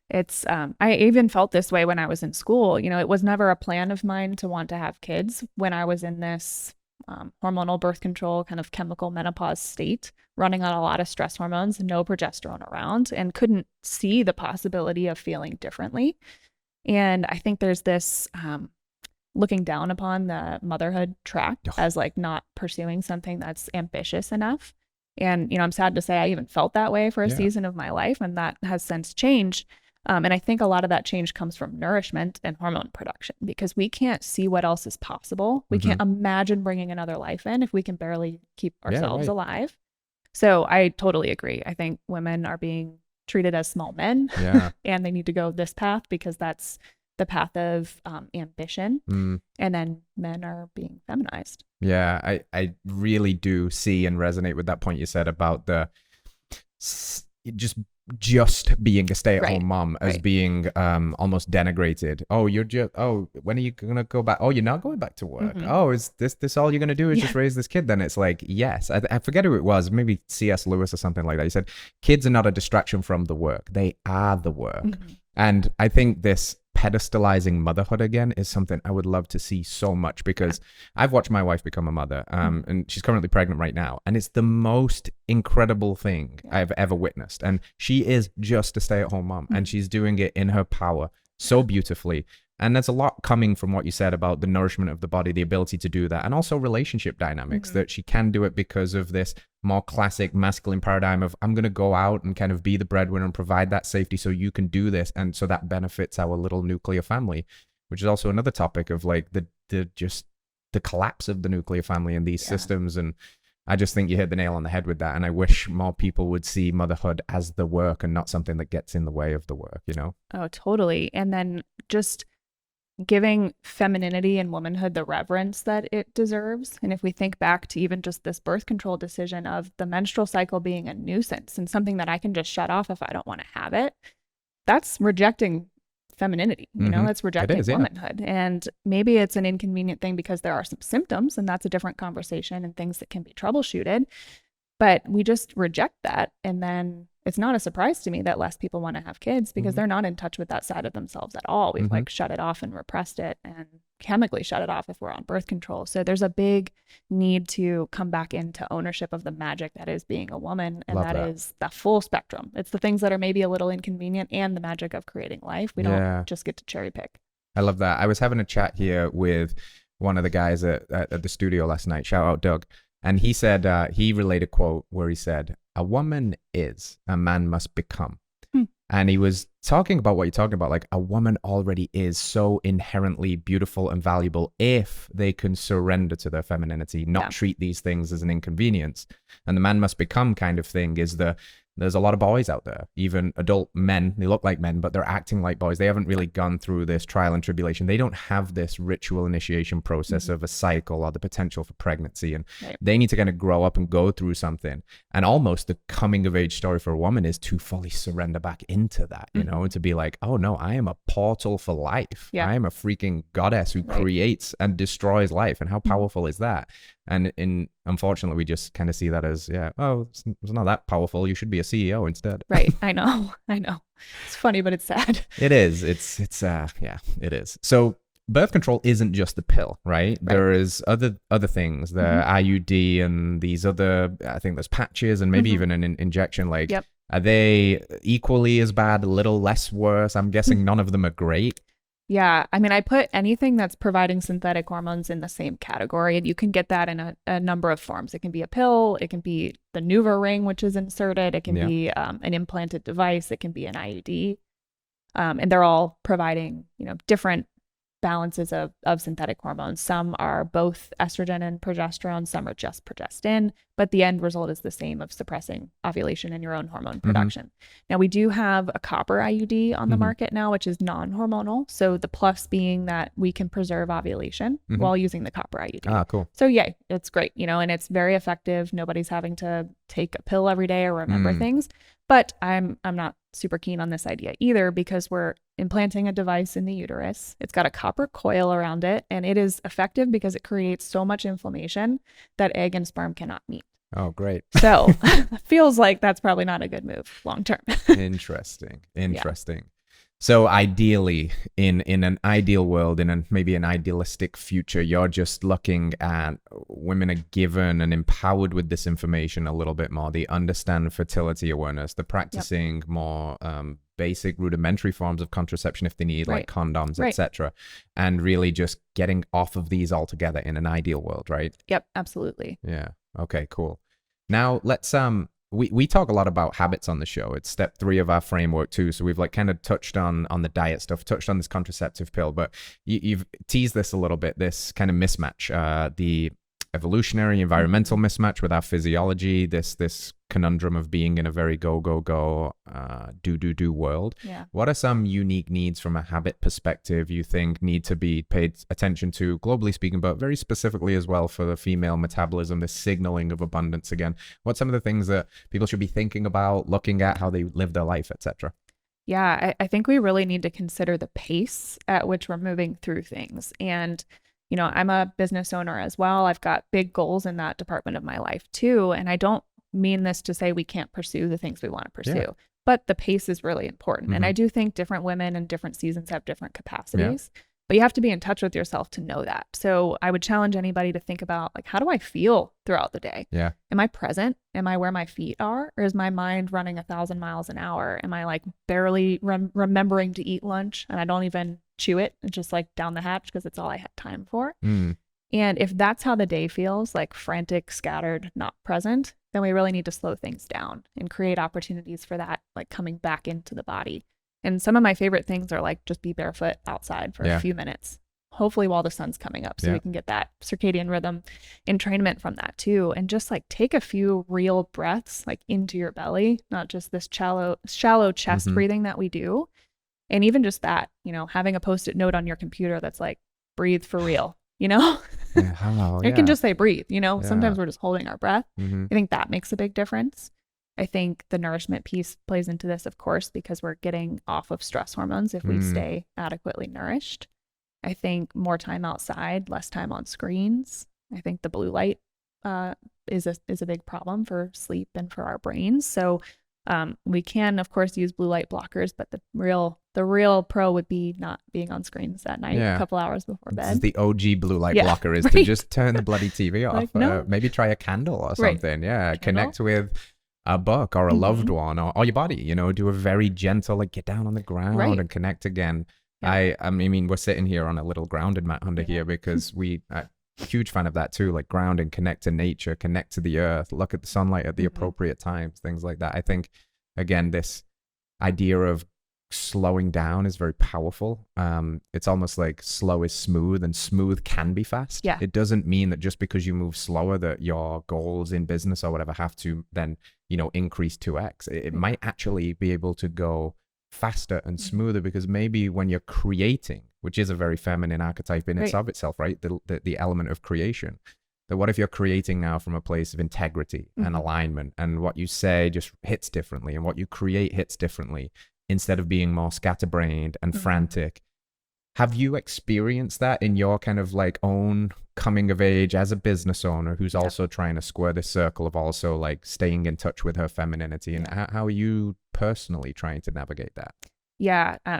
It's I even felt this way when I was in school. It was never a plan of mine to want to have kids when I was in this hormonal birth control, kind of chemical menopause state, running on a lot of stress hormones, no progesterone around, and couldn't see the possibility of feeling differently. And I think there's this looking down upon the motherhood track as like not pursuing something that's ambitious enough. And, I'm sad to say I even felt that way for a season of my life, and that has since changed. And I think a lot of that change comes from nourishment and hormone production, because we can't see what else is possible. We can't imagine bringing another life in if we can barely keep ourselves alive. So I totally agree. I think women are being treated as small men, and they need to go this path because that's the path of ambition. And then men are being feminized. Yeah, I really do see and resonate with that point you said about the just being a stay-at-home mom as being almost denigrated. Oh, when are you gonna go back? Oh, you're not going back to work. Oh, is this all you're gonna do is just raise this kid? Then it's like, yes. I forget who it was, maybe C.S. Lewis or something like that. He said kids are not a distraction from the work, they are the work. And I think this pedestalizing motherhood again is something I would love to see so much, because I've watched my wife become a mother, and she's currently pregnant right now, and it's the most incredible thing I've ever witnessed. And she is just a stay-at-home mom, and she's doing it in her power so beautifully. And there's a lot coming from what you said about the nourishment of the body, the ability to do that, and also relationship dynamics, that she can do it because of this more classic masculine paradigm of I'm going to go out and kind of be the breadwinner and provide that safety so you can do this. And so that benefits our little nuclear family, which is also another topic of like the collapse of the nuclear family in these systems. And I just think you hit the nail on the head with that. And I wish more people would see motherhood as the work and not something that gets in the way of the work, Oh, totally. And then just giving femininity and womanhood the reverence that it deserves. And if we think back to even just this birth control decision of the menstrual cycle being a nuisance and something that I can just shut off if I don't want to have it, that's rejecting femininity, that's rejecting womanhood. And maybe it's an inconvenient thing because there are some symptoms, and that's a different conversation and things that can be troubleshooted. But we just reject that. And then it's not a surprise to me that less people want to have kids because they're not in touch with that side of themselves at all. We've like shut it off and repressed it and chemically shut it off if we're on birth control. So there's a big need to come back into ownership of the magic that is being a woman. And that is the full spectrum. It's the things that are maybe a little inconvenient and the magic of creating life. We don't just get to cherry pick. I love that. I was having a chat here with one of the guys at the studio last night. Shout out Doug. And he said, he relayed a quote where he said, "A woman is, a man must become." And he was talking about what you're talking about. Like, a woman already is so inherently beautiful and valuable if they can surrender to their femininity, not treat these things as an inconvenience. And the man must become kind of thing is there's a lot of boys out there, even adult men. They look like men, but they're acting like boys. They haven't really gone through this trial and tribulation. They don't have this ritual initiation process of a cycle or the potential for pregnancy. And they need to kind of grow up and go through something. And almost the coming of age story for a woman is to fully surrender back into that, and to be like, oh no, I am a portal for life. I am a freaking goddess who creates and destroys life. And how powerful is that? And unfortunately, we just kind of see that as, it's not that powerful. You should be a CEO instead. Right. I know. It's funny, but it's sad. It is. It is. So birth control isn't just the pill, right? There is other things, the IUD and these other, I think there's patches and maybe even an injection. Like, are they equally as bad, a little less worse? I'm guessing none of them are great. Yeah. I mean, I put anything that's providing synthetic hormones in the same category, and you can get that in a number of forms. It can be a pill. It can be the Nuva ring, which is inserted. It can be an implanted device. It can be an IUD. And they're all providing, different balances of synthetic hormones. Some are both estrogen and progesterone. Some are just progestin, but the end result is the same of suppressing ovulation and your own hormone production. Now, we do have a copper IUD on the market now, which is non-hormonal. So the plus being that we can preserve ovulation while using the copper IUD. Ah, cool. So yay, it's great, and it's very effective. Nobody's having to take a pill every day or remember things. But I'm not super keen on this idea either, because we're implanting a device in the uterus. It's got a copper coil around it, and it is effective because it creates so much inflammation that egg and sperm cannot meet. Oh, great. So feels like that's probably not a good move long term. Interesting. So ideally, in an ideal world, maybe an idealistic future, you're just looking at women are given and empowered with this information a little bit more. They understand fertility awareness. They're practicing more basic rudimentary forms of contraception if they need, like condoms, etc. And really just getting off of these altogether in an ideal world, right? Yep, absolutely. Yeah. Okay, cool. Now let's we talk a lot about habits on the show. It's step 3 of our framework too. So we've like kind of touched on the diet stuff, touched on this contraceptive pill, but you've teased this a little bit, this kind of mismatch, the evolutionary environmental mismatch with our physiology, this conundrum of being in a very go do world. What are some unique needs from a habit perspective you think need to be paid attention to, globally speaking, but very specifically as well for the female metabolism, the signaling of abundance again? What's some of the things that people should be thinking about, looking at, how they live their life, etc.? Yeah, I think we really need to consider the pace at which we're moving through things. And I'm a business owner as well. I've got big goals in that department of my life too. And I don't mean this to say we can't pursue the things we want to pursue, but the pace is really important. And I do think different women and different seasons have different capacities, but you have to be in touch with yourself to know that. So I would challenge anybody to think about, like, how do I feel throughout the day? Am I present? Am I where my feet are? Or is my mind running 1,000 miles an hour? Am I like barely remembering to eat lunch and I don't even chew it? It's just like down the hatch because it's all I had time for. And if that's how the day feels, like frantic, scattered, not present, then we really need to slow things down and create opportunities for that, like coming back into the body. And some of my favorite things are like just be barefoot outside for a few minutes, hopefully while the sun's coming up, so we can get that circadian rhythm entrainment from that too. And just like take a few real breaths like into your belly, not just this shallow chest breathing that we do. And even just that, having a Post-it note on your computer that's like, breathe for real, It can just say breathe, Sometimes we're just holding our breath. I think that makes a big difference. I think the nourishment piece plays into this, of course, because we're getting off of stress hormones if we stay adequately nourished. I think more time outside, less time on screens. I think the blue light is a big problem for sleep and for our brains. So we can, of course, use blue light blockers, but the real pro would be not being on screens at night a couple hours before bed. This is the OG blue light blocker, is to just turn the bloody TV off. Like, no. Maybe try a candle or something. Candle? Connect with a book or a loved one or your body, do a very gentle, like get down on the ground and connect again. I mean, we're sitting here on a little grounded mat under here because huge fan of that too, like ground and connect to nature, connect to the earth, look at the sunlight at the appropriate times, things like that. I think, again, this idea of slowing down is very powerful. It's almost like slow is smooth and smooth can be fast. It doesn't mean that just because you move slower that your goals in business or whatever have to then increase 2x. It might actually be able to go faster and smoother because maybe when you're creating, which is a very feminine archetype in itself, right? The element of creation. That what if you're creating now from a place of integrity and alignment, and what you say just hits differently and what you create hits differently instead of being more scatterbrained and frantic. Have you experienced that in your kind of like own coming of age as a business owner who's also trying to square this circle of also like staying in touch with her femininity? And how are you personally trying to navigate that?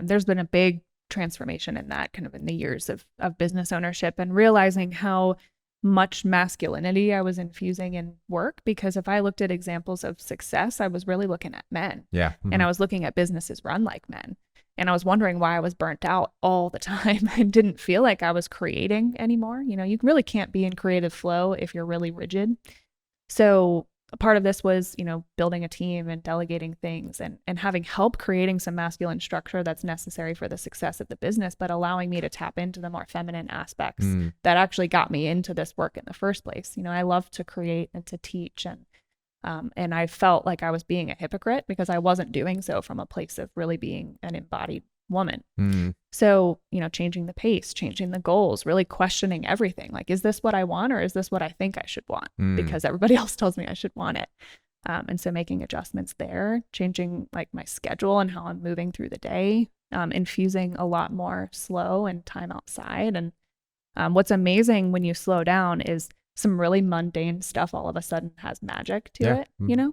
There's been a big transformation in that kind of in the years of business ownership and realizing how much masculinity I was infusing in work, because if I looked at examples of success, I was really looking at men. And I was looking at businesses run like men. And I was wondering why I was burnt out all the time. I didn't feel like I was creating anymore. You really can't be in creative flow if you're really rigid. So a part of this was, building a team and delegating things and having help creating some masculine structure that's necessary for the success of the business, but allowing me to tap into the more feminine aspects that actually got me into this work in the first place. I love to create and to teach, and I felt like I was being a hypocrite because I wasn't doing so from a place of really being an embodied woman. So, changing the pace, changing the goals, really questioning everything. Like, is this what I want or is this what I think I should want? Because everybody else tells me I should want it. And so making adjustments there, changing like my schedule and how I'm moving through the day, infusing a lot more slow and time outside. And what's amazing when you slow down is some really mundane stuff all of a sudden has magic to it,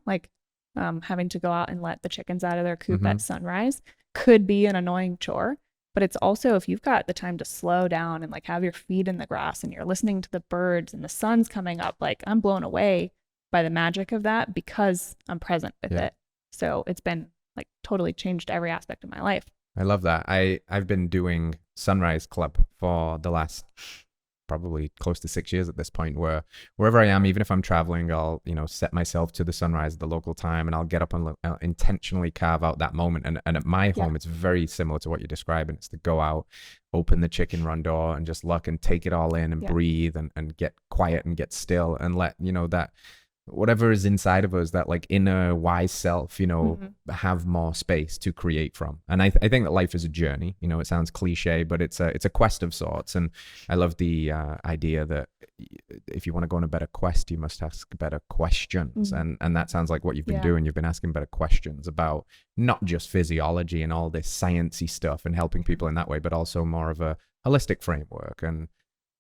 like having to go out and let the chickens out of their coop at sunrise could be an annoying chore. But it's also, if you've got the time to slow down and like have your feet in the grass and you're listening to the birds and the sun's coming up, like I'm blown away by the magic of that because I'm present with it. So it's been like totally changed every aspect of my life. I love that. I've been doing Sunrise Club for the last probably close to 6 years at this point, where wherever I am, even if I'm traveling, I'll, set myself to the sunrise at the local time, and I'll get up and intentionally carve out that moment. And at my home, it's very similar to what you're describing. It's to go out, open the chicken run door and just look and take it all in and breathe and get quiet and get still and let, that whatever is inside of us, that like inner wise self, have more space to create from. And I think that life is a journey. It sounds cliche, but it's a quest of sorts. And I love the idea that if you want to go on a better quest, you must ask better questions. And that sounds like what you've been doing. You've been asking better questions about not just physiology and all this sciencey stuff and helping people in that way, but also more of a holistic framework. And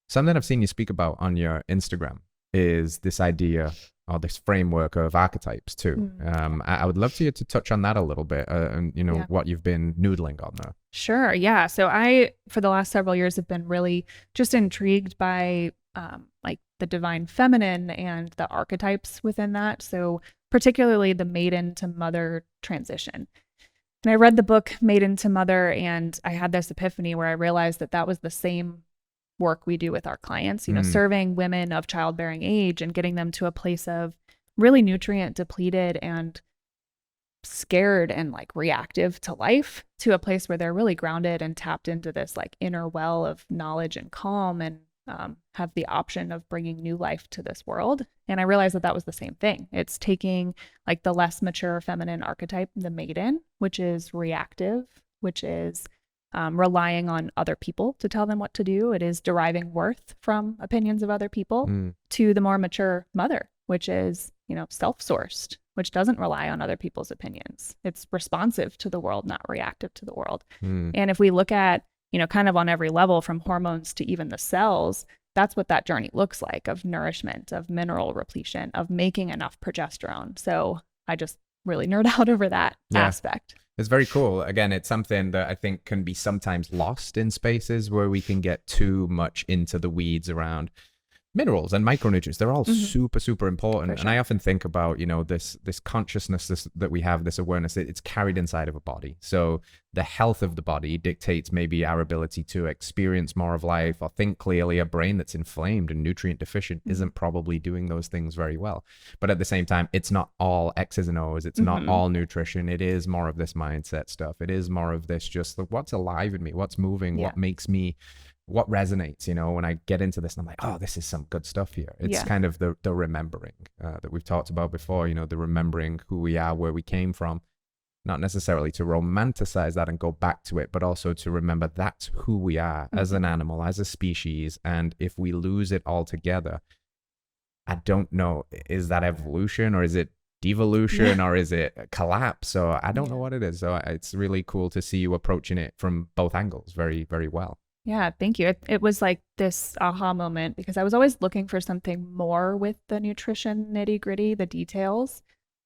something I've seen you speak about on your Instagram is this idea or this framework of archetypes too. I would love for you to touch on that a little bit and what you've been noodling on there. Sure. Yeah. So I, for the last several years, have been really just intrigued by like the divine feminine and the archetypes within that. So particularly the maiden to mother transition. And I read the book Maiden to Mother, and I had this epiphany where I realized that that was the same work we do with our clients, serving women of childbearing age and getting them to a place of really nutrient depleted and scared and like reactive to life, to a place where they're really grounded and tapped into this like inner well of knowledge and calm, and have the option of bringing new life to this world. And I realized that that was the same thing. It's taking like the less mature feminine archetype, the maiden, which is reactive, which is relying on other people to tell them what to do. It is deriving worth from opinions of other people, to the more mature mother, which is, self-sourced, which doesn't rely on other people's opinions. It's responsive to the world, not reactive to the world. And if we look at, kind of on every level from hormones to even the cells, that's what that journey looks like, of nourishment, of mineral repletion, of making enough progesterone. So I just really nerd out over that aspect. It's very cool. Again, it's something that I think can be sometimes lost in spaces where we can get too much into the weeds around minerals and micronutrients. They're all super, super important. And I often think about, this consciousness that we have, this awareness, it's carried inside of a body. So the health of the body dictates maybe our ability to experience more of life or think clearly. A brain that's inflamed and nutrient deficient isn't probably doing those things very well. But at the same time, it's not all X's and O's. It's not all nutrition. It is more of this mindset stuff. It is more of this just what's alive in me, what's moving, what makes me, what resonates, when I get into this and I'm like, oh, this is some good stuff here. It's kind of the remembering that we've talked about before, the remembering who we are, where we came from, not necessarily to romanticize that and go back to it, but also to remember that's who we are as an animal, as a species. And if we lose it altogether, I don't know, is that evolution or is it devolution or is it collapse? So I don't know what it is. So it's really cool to see you approaching it from both angles very, very well. Yeah, thank you. It was like this aha moment because I was always looking for something more with the nutrition nitty gritty, the details.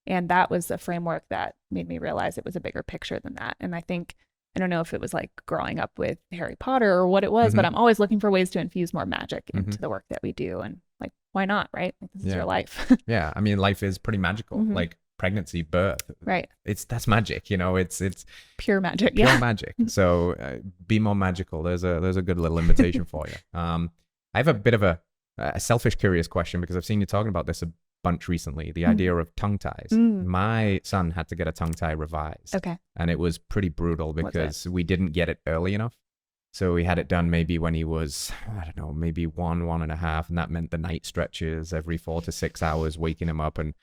And that was a framework that made me realize it was a bigger picture than that. And I think, I don't know if it was like growing up with Harry Potter or what it was, but I'm always looking for ways to infuse more magic into the work that we do. And like, why not, right? Like, this is your life. Yeah. I mean, life is pretty magical. Like pregnancy, birth. Right. That's magic, it's pure magic. Pure magic. So be more magical. There's a good little invitation for you. I have a bit of a selfish, curious question because I've seen you talking about this a bunch recently, the idea of tongue ties. My son had to get a tongue tie revised. Okay. And it was pretty brutal because we didn't get it early enough. So we had it done maybe when he was, I don't know, maybe 1.5. And that meant the night stretches every 4 to 6 hours, waking him up. And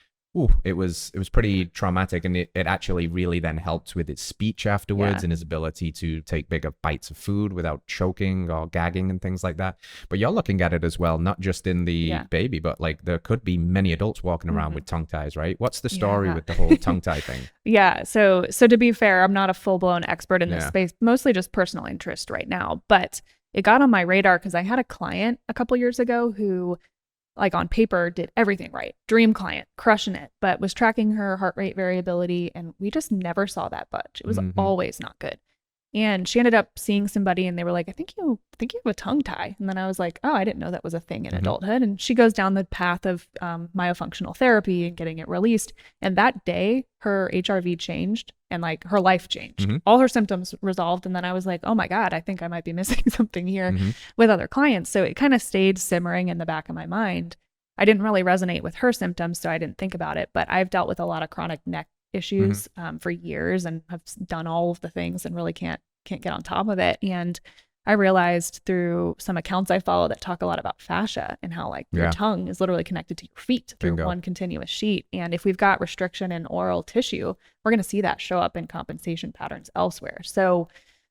it was pretty traumatic, and it actually really then helped with his speech afterwards and his ability to take bigger bites of food without choking or gagging and things like that. But you're looking at it as well, not just in the baby, but like there could be many adults walking around with tongue ties, right? What's the story with the whole tongue tie thing? So to be fair, I'm not a full-blown expert in this space, mostly just personal interest right now, but it got on my radar because I had a client a couple years ago who like on paper did everything right, dream client, crushing it, but was tracking her heart rate variability, and we just never saw that budge. It was always not good. And she ended up seeing somebody, and they were like, I think you have a tongue tie. And then I was like, oh, I didn't know that was a thing in adulthood. And she goes down the path of myofunctional therapy and getting it released. And that day, her HRV changed and like her life changed. All her symptoms resolved. And then I was like, oh my God, I think I might be missing something here with other clients. So it kind of stayed simmering in the back of my mind. I didn't really resonate with her symptoms, so I didn't think about it. But I've dealt with a lot of chronic neck issues for years and have done all of the things and really can't get on top of it. And I realized through some accounts I follow that talk a lot about fascia and how like your tongue is literally connected to your feet through one continuous sheet. And if we've got restriction in oral tissue, we're going to see that show up in compensation patterns elsewhere. So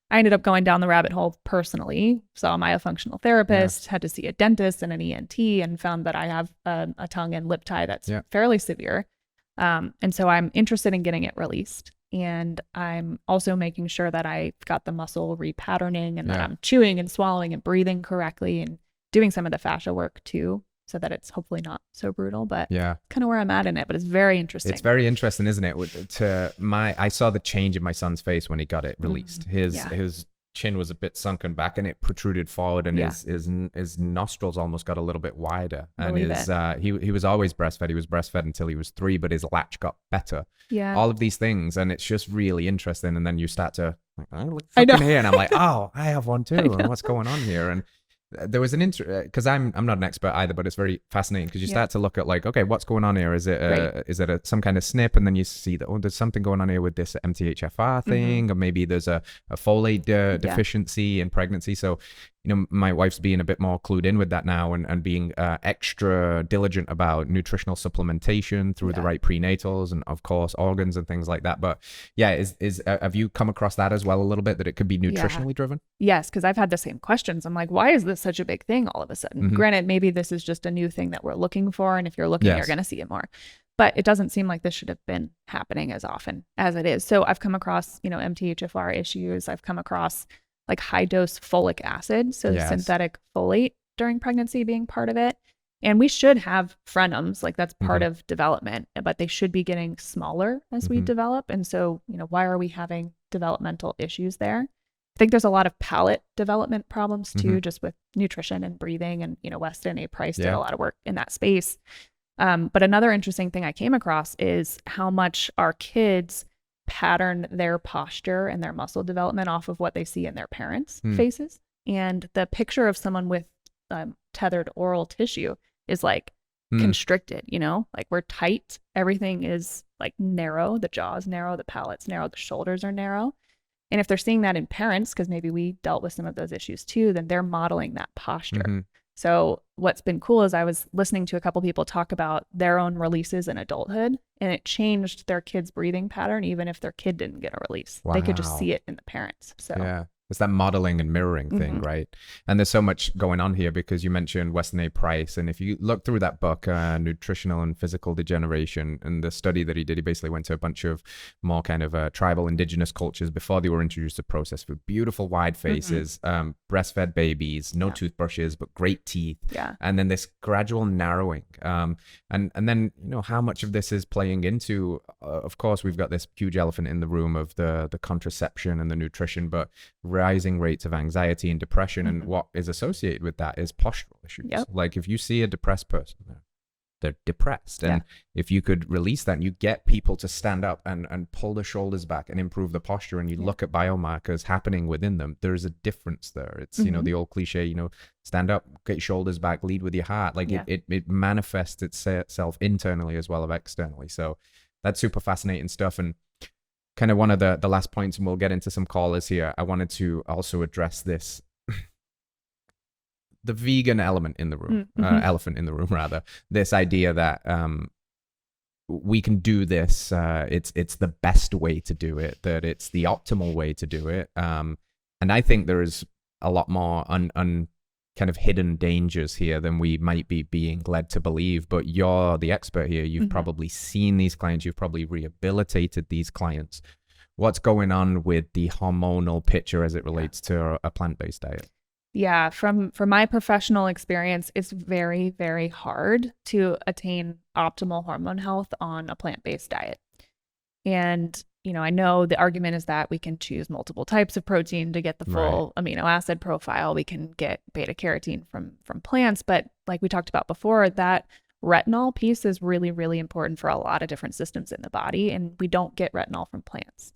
I ended up going down the rabbit hole personally, saw a myofunctional therapist, had to see a dentist and an ENT, and found that I have a tongue and lip tie that's fairly severe. And so I'm interested in getting it released. And I'm also making sure that I've got the muscle repatterning and that I'm chewing and swallowing and breathing correctly and doing some of the fascia work too, so that it's hopefully not so brutal. But kind of where I'm at in it, but it's very interesting. It's very interesting, isn't it? I saw the change in my son's face when he got it released. His chin was a bit sunken back and it protruded forward, and his nostrils almost got a little bit wider. And he was always breastfed. He was breastfed until he was 3, but his latch got better. All of these things, and it's just really interesting. And then you start to like, oh, look fucking here, and I'm like, oh, I have one too, and what's going on here? And there was an because I'm not an expert either, but it's very fascinating because you start to look at like, okay, what's going on here? Is it some kind of snip? And then you see that, oh, there's something going on here with this MTHFR thing, or maybe there's a folate deficiency in pregnancy. So, you know, my wife's being a bit more clued in with that now, and being extra diligent about nutritional supplementation through the right prenatals and of course organs and things like that. But have you come across that as well a little bit, that it could be nutritionally driven? Yes, because I've had the same questions. I'm like, why is this such a big thing all of a sudden? Granted, maybe this is just a new thing that we're looking for, and if you're looking, you're going to see it more. But it doesn't seem like this should have been happening as often as it is. So I've come across, MTHFR issues. I've come across like high dose folic acid, so synthetic folate during pregnancy being part of it. And we should have frenums, like that's part of development, but they should be getting smaller as we develop. And so, why are we having developmental issues there? I think there's a lot of palate development problems too, just with nutrition and breathing. And, Weston A. Price did a lot of work in that space. But another interesting thing I came across is how much our kids pattern their posture and their muscle development off of what they see in their parents' faces. And the picture of someone with tethered oral tissue is like constricted, like we're tight. Everything is like narrow. The jaw is narrow, the palate's narrow, the shoulders are narrow. And if they're seeing that in parents, because maybe we dealt with some of those issues too, then they're modeling that posture. So what's been cool is I was listening to a couple people talk about their own releases in adulthood, and it changed their kid's breathing pattern, even if their kid didn't get a release. They could just see it in the parents. So it's that modeling and mirroring thing, right? And there's so much going on here because you mentioned Weston A. Price. And if you look through that book, Nutritional and Physical Degeneration, and the study that he did, he basically went to a bunch of more kind of tribal indigenous cultures before they were introduced to processed food. Beautiful wide faces, breastfed babies, no toothbrushes, but great teeth. And then this gradual narrowing. And then, how much of this is playing into, of course, we've got this huge elephant in the room of the contraception and the nutrition, but rising rates of anxiety and depression, and what is associated with that is postural issues. Like if you see a depressed person, they're depressed, and if you could release that and you get people to stand up and pull the shoulders back and improve the posture, and you look at biomarkers happening within them, there's a difference there. It's the old cliche, stand up, get your shoulders back, lead with your heart. Like it manifests itself internally as well as externally. So that's super fascinating stuff. And kind of one of the last points, and we'll get into some callers here, I wanted to also address this, the vegan element in the room, elephant in the room rather, this idea that we can do this, it's the best way to do it, that it's the optimal way to do it. And I think there is a lot more kind of hidden dangers here than we might be being led to believe. But you're the expert here. You've probably seen these clients. You've probably rehabilitated these clients. What's going on with the hormonal picture as it relates to a plant-based diet? Yeah, from my professional experience, it's very, very hard to attain optimal hormone health on a plant-based diet. And, I know the argument is that we can choose multiple types of protein to get the Right. full amino acid profile. We can get beta carotene from plants, but like we talked about before, that retinol piece is really, really important for a lot of different systems in the body, and we don't get retinol from plants.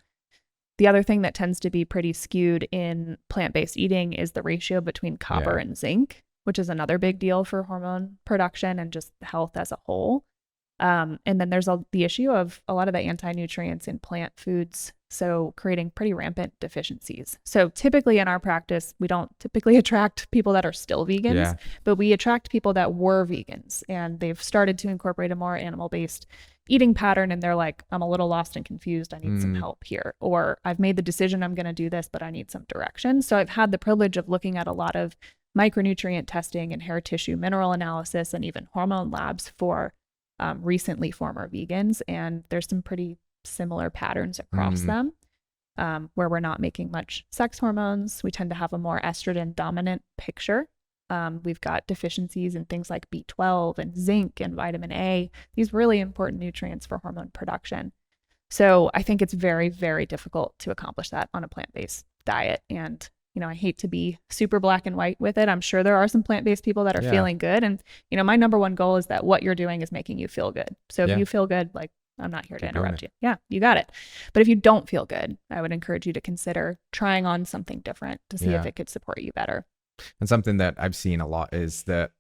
The other thing that tends to be pretty skewed in plant-based eating is the ratio between copper and zinc, which is another big deal for hormone production and just health as a whole. And then there's the issue of a lot of the anti-nutrients in plant foods, so creating pretty rampant deficiencies. So typically in our practice, we don't typically attract people that are still vegans, but we attract people that were vegans and they've started to incorporate a more animal-based eating pattern, and they're like, I'm a little lost and confused. I need some help here. Or I've made the decision I'm going to do this, but I need some direction. So I've had the privilege of looking at a lot of micronutrient testing and hair tissue mineral analysis and even hormone labs for recently former vegans. And there's some pretty similar patterns across them, where we're not making much sex hormones. We tend to have a more estrogen dominant picture. We've got deficiencies in things like B12 and zinc and vitamin A, these really important nutrients for hormone production. So I think it's very, very difficult to accomplish that on a plant-based diet. And, I hate to be super black and white with it. I'm sure there are some plant-based people that are feeling good. And, my number one goal is that what you're doing is making you feel good. So if you feel good, like, I'm not here to interrupt you. Yeah, you got it. But if you don't feel good, I would encourage you to consider trying on something different to see if it could support you better. And something that I've seen a lot is that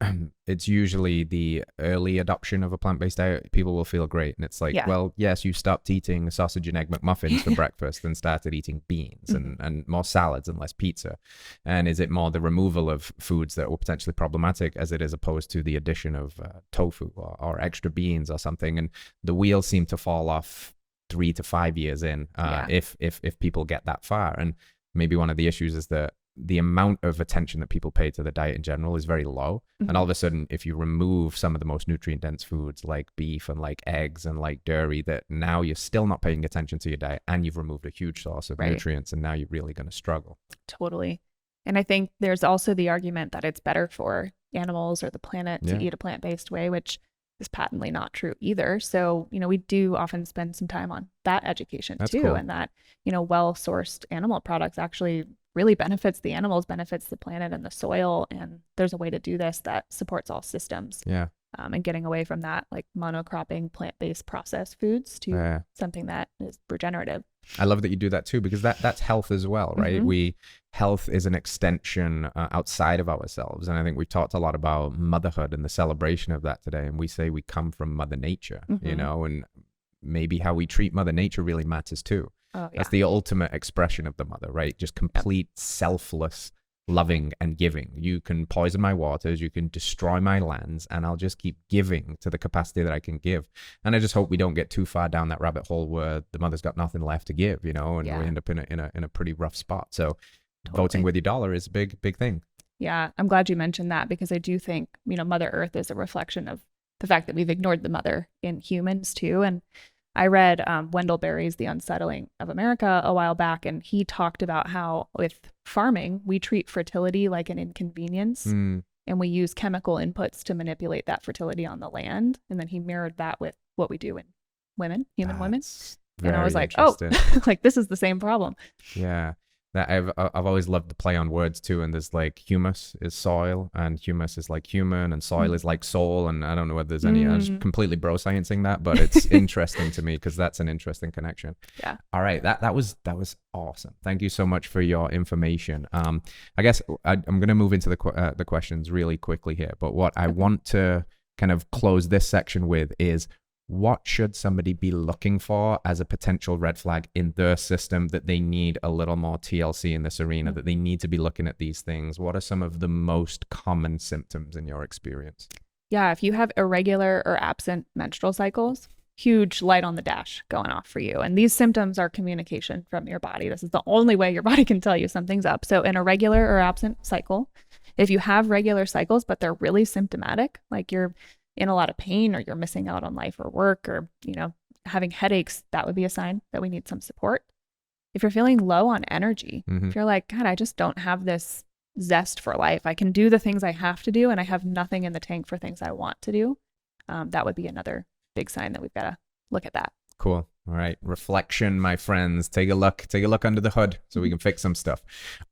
it's usually the early adoption of a plant-based diet. People will feel great. And it's like, well, yes, you stopped eating sausage and egg McMuffins for breakfast and started eating beans and more salads and less pizza. And is it more the removal of foods that were potentially problematic as it is opposed to the addition of tofu or extra beans or something? And the wheels seem to fall off 3 to 5 years in if people get that far. And maybe one of the issues is that the amount of attention that people pay to the diet in general is very low. And all of a sudden, if you remove some of the most nutrient dense foods like beef and like eggs and like dairy, that now you're still not paying attention to your diet and you've removed a huge source of nutrients, and now you're really going to struggle. Totally. And I think there's also the argument that it's better for animals or the planet to eat a plant-based way, which is patently not true either. So, we do often spend some time on that education too. Cool. And that, well-sourced animal products actually really benefits the animals, benefits the planet and the soil. And there's a way to do this that supports all systems. Yeah. And getting away from that like monocropping plant-based processed foods to something that is regenerative. I love that you do that too, because that's health as well, right? Health is an extension outside of ourselves. And I think we've talked a lot about motherhood and the celebration of that today. And we say we come from Mother Nature, and maybe how we treat Mother Nature really matters too. Oh, yeah. That's the ultimate expression of the mother, right? Just complete selfless loving and giving. You can poison my waters, you can destroy my lands, and I'll just keep giving to the capacity that I can give. And I just hope we don't get too far down that rabbit hole where the mother's got nothing left to give, and we end up in a pretty rough spot. So voting with your dollar is a big thing. Yeah, I'm glad you mentioned that, because I do think, Mother Earth is a reflection of the fact that we've ignored the mother in humans too. And I read Wendell Berry's The Unsettling of America a while back, and he talked about how with farming, we treat fertility like an inconvenience, and we use chemical inputs to manipulate that fertility on the land. And then he mirrored that with what we do in human women. And I was like, oh, like this is the same problem. Yeah. I've always loved the play on words too, and there's like humus is soil and humus is like human and soil is like soul, and I don't know whether there's any I'm just completely bro sciencing that, but it's interesting to me because that's an interesting connection. Yeah. All right, that was awesome. Thank you so much for your information. I guess I'm going to move into the questions really quickly here, but what I want to kind of close this section with is, what should somebody be looking for as a potential red flag in their system that they need a little more TLC in this arena, that they need to be looking at these things? What are some of the most common symptoms in your experience? Yeah, if you have irregular or absent menstrual cycles, huge light on the dash going off for you. And these symptoms are communication from your body. This is the only way your body can tell you something's up. So an irregular or absent cycle, if you have regular cycles, but they're really symptomatic, like you're in a lot of pain or you're missing out on life or work or, having headaches, that would be a sign that we need some support. If you're feeling low on energy, if you're like, God, I just don't have this zest for life. I can do the things I have to do, and I have nothing in the tank for things I want to do. That would be another big sign that we've got to look at that. Cool. All right. Reflection, my friends. Take a look under the hood so we can fix some stuff.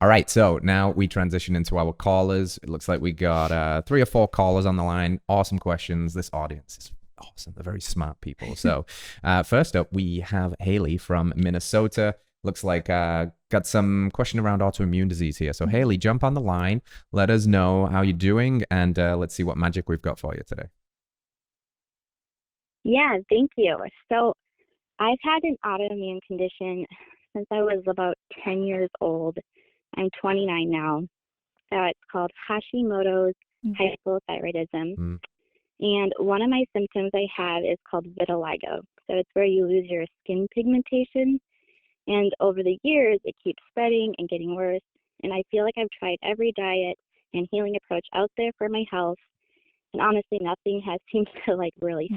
All right. So now we transition into our callers. It looks like we got 3 or 4 callers on the line. Awesome questions. This audience is awesome. They're very smart people. So first up, we have Haley from Minnesota. Looks like got some question around autoimmune disease here. So Haley, jump on the line. Let us know how you're doing, and let's see what magic we've got for you today. Yeah, thank you. So I've had an autoimmune condition since I was about 10 years old. I'm 29 now. It's called Hashimoto's hypothyroidism. And one of my symptoms I have is called vitiligo. So it's where you lose your skin pigmentation. And over the years, it keeps spreading and getting worse. And I feel like I've tried every diet and healing approach out there for my health. And honestly, nothing has seemed to really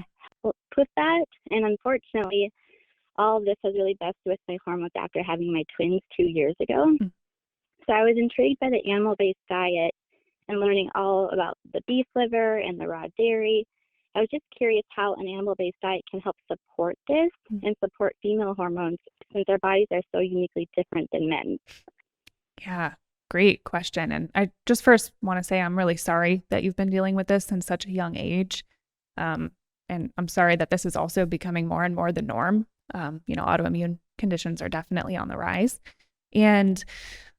help with that. And unfortunately, all of this has really busted with my hormones after having my twins 2 years ago. So I was intrigued by the animal-based diet and learning all about the beef liver and the raw dairy. I was just curious how an animal-based diet can help support this and support female hormones, since our bodies are so uniquely different than men's. Yeah, great question. And I just first want to say I'm really sorry that you've been dealing with this since such a young age. And I'm sorry that this is also becoming more and more the norm. Autoimmune conditions are definitely on the rise. And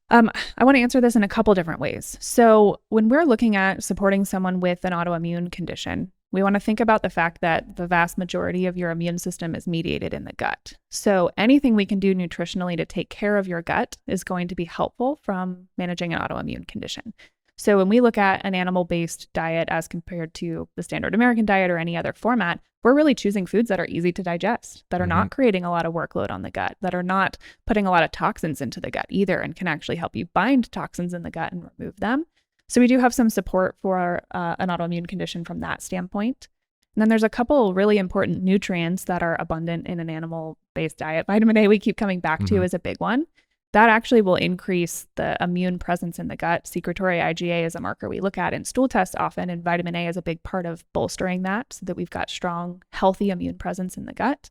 I want to answer this in a couple different ways. So when we're looking at supporting someone with an autoimmune condition, we want to think about the fact that the vast majority of your immune system is mediated in the gut. So anything we can do nutritionally to take care of your gut is going to be helpful from managing an autoimmune condition. So when we look at an animal-based diet as compared to the standard American diet or any other format, we're really choosing foods that are easy to digest, that are not creating a lot of workload on the gut, that are not putting a lot of toxins into the gut either, and can actually help you bind toxins in the gut and remove them. So we do have some support for an autoimmune condition from that standpoint. And then there's a couple really important nutrients that are abundant in an animal-based diet. Vitamin A we keep coming back to is a big one. That actually will increase the immune presence in the gut. Secretory IgA is a marker we look at in stool tests often, and vitamin A is a big part of bolstering that so that we've got strong, healthy immune presence in the gut.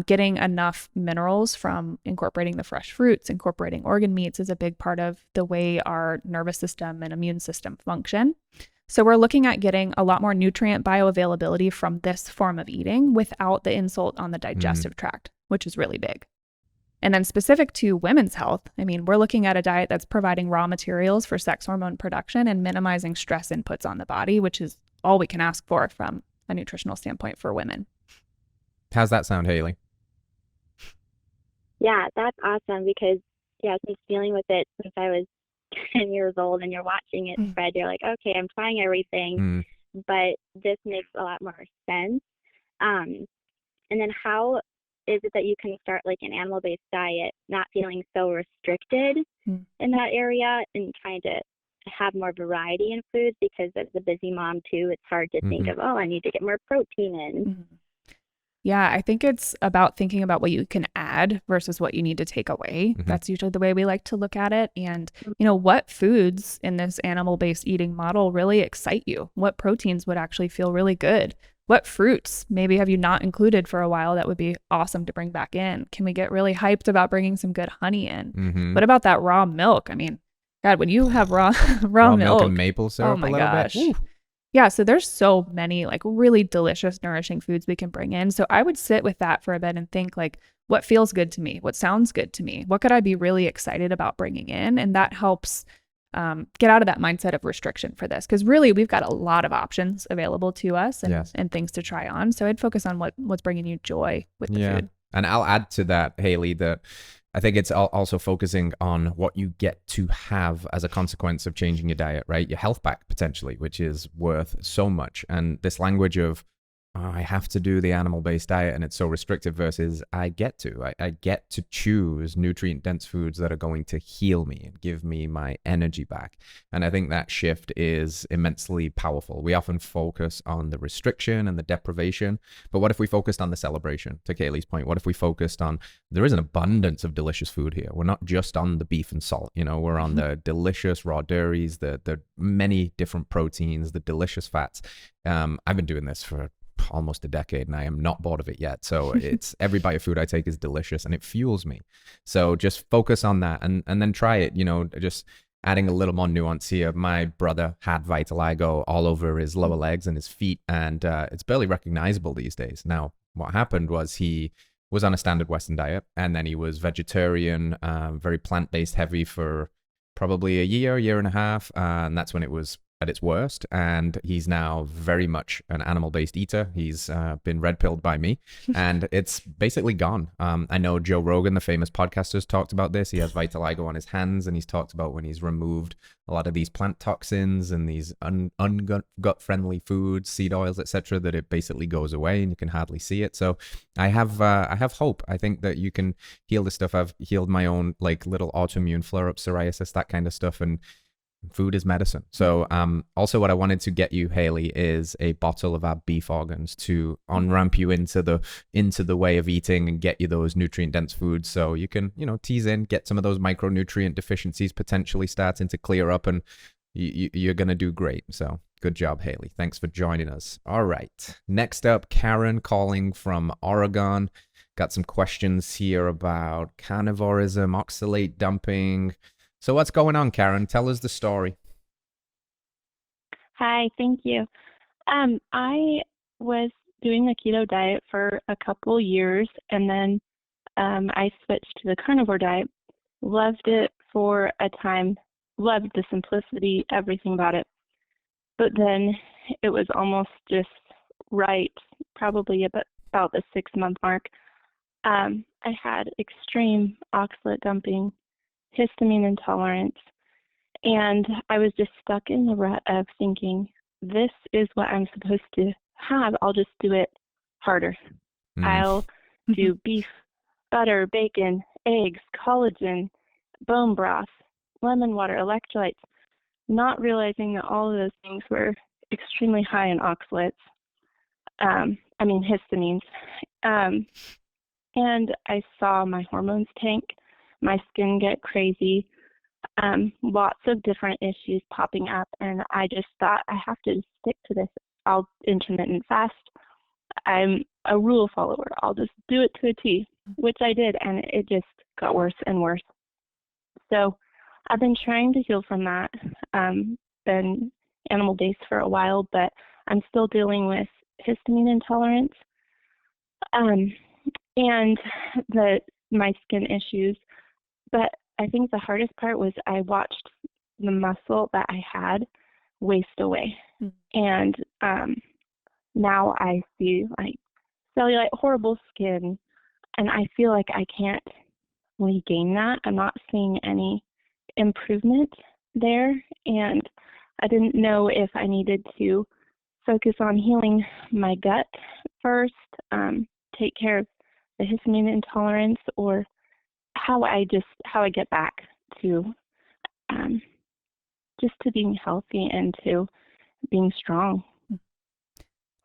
Getting enough minerals from incorporating the fresh fruits, incorporating organ meats is a big part of the way our nervous system and immune system function. So we're looking at getting a lot more nutrient bioavailability from this form of eating without the insult on the digestive tract, which is really big. And then specific to women's health, we're looking at a diet that's providing raw materials for sex hormone production and minimizing stress inputs on the body, which is all we can ask for from a nutritional standpoint for women. How's that sound, Haley? Yeah, that's awesome because, since dealing with it since I was 10 years old and you're watching it spread, you're like, okay, I'm trying everything, but this makes a lot more sense. And then how is it that you can start an animal-based diet, not feeling so restricted in that area and trying to have more variety in foods? Because as a busy mom too, it's hard to think of, I need to get more protein in. Yeah, I think it's about thinking about what you can add versus what you need to take away. That's usually the way we like to look at it. And, what foods in this animal-based eating model really excite you? What proteins would actually feel really good? What fruits maybe have you not included for a while that would be awesome to bring back in? Can we get really hyped about bringing some good honey in? What about that raw milk? God, when you have raw milk and maple syrup, oh my a little gosh. bit. Yeah, so there's so many really delicious, nourishing foods we can bring in. So I would sit with that for a bit and think what feels good to me? What sounds good to me? What could I be really excited about bringing in? And that helps get out of that mindset of restriction for this, because really we've got a lot of options available to us and things to try on. So I'd focus on what's bringing you joy with the food. And I'll add to that, Haley, that I think it's also focusing on what you get to have as a consequence of changing your diet, right? Your health back potentially, which is worth so much. And this language of oh, I have to do the animal-based diet and it's so restrictive versus I get to choose nutrient-dense foods that are going to heal me and give me my energy back. And I think that shift is immensely powerful. We often focus on the restriction and the deprivation, but what if we focused on the celebration? To Kaely's point, what if we focused on there is an abundance of delicious food here. We're not just on the beef and salt, we're on the delicious raw dairies, the many different proteins, the delicious fats. I've been doing this for almost a decade and I am not bored of it yet. So it's every bite of food I take is delicious and it fuels me. So just focus on that and then try it, just adding a little more nuance here. My brother had vitiligo all over his lower legs and his feet, and it's barely recognizable these days. Now, what happened was he was on a standard Western diet and then he was vegetarian, very plant-based heavy for probably a year and a half. And that's when it was at its worst, and he's now very much an animal-based eater. He's been red-pilled by me, and it's basically gone. I know Joe Rogan, the famous podcaster, has talked about this. He has vitiligo on his hands, and he's talked about when he's removed a lot of these plant toxins and these gut-friendly foods, seed oils, etc., that it basically goes away, and you can hardly see it. So I have hope. I think that you can heal this stuff. I've healed my own like little autoimmune flare-ups, psoriasis, that kind of stuff, and food is medicine. So also what I wanted to get you, Hayley, is a bottle of our beef organs to on-ramp you into the way of eating and get you those nutrient-dense foods so you can, tease in, get some of those micronutrient deficiencies potentially starting to clear up, and you're going to do great. So good job, Hayley. Thanks for joining us. All right. Next up, Karen calling from Oregon. Got some questions here about carnivorism, oxalate dumping. So what's going on, Karen? Tell us the story. Hi, thank you. I was doing the keto diet for a couple years, and then I switched to the carnivore diet. Loved it for a time, loved the simplicity, everything about it. But then it was almost just right, probably about the 6-month mark. I had extreme oxalate dumping, histamine intolerance, and I was just stuck in the rut of thinking, this is what I'm supposed to have. I'll just do it harder. I'll do beef, butter, bacon, eggs, collagen, bone broth, lemon water, electrolytes, not realizing that all of those things were extremely high in oxalates, histamines. And I saw my hormones tank, my skin get crazy, lots of different issues popping up, and I just thought I have to stick to this. I'll intermittent fast. I'm a rule follower. I'll just do it to a T, which I did, and it just got worse and worse. So I've been trying to heal from that. Been animal-based for a while, but I'm still dealing with histamine intolerance and my skin issues. But I think the hardest part was I watched the muscle that I had waste away. And now I see like cellulite, horrible skin, and I feel like I can't regain that. I'm not seeing any improvement there, and I didn't know if I needed to focus on healing my gut first, take care of the histamine intolerance, or how I get back to just to being healthy and to being strong.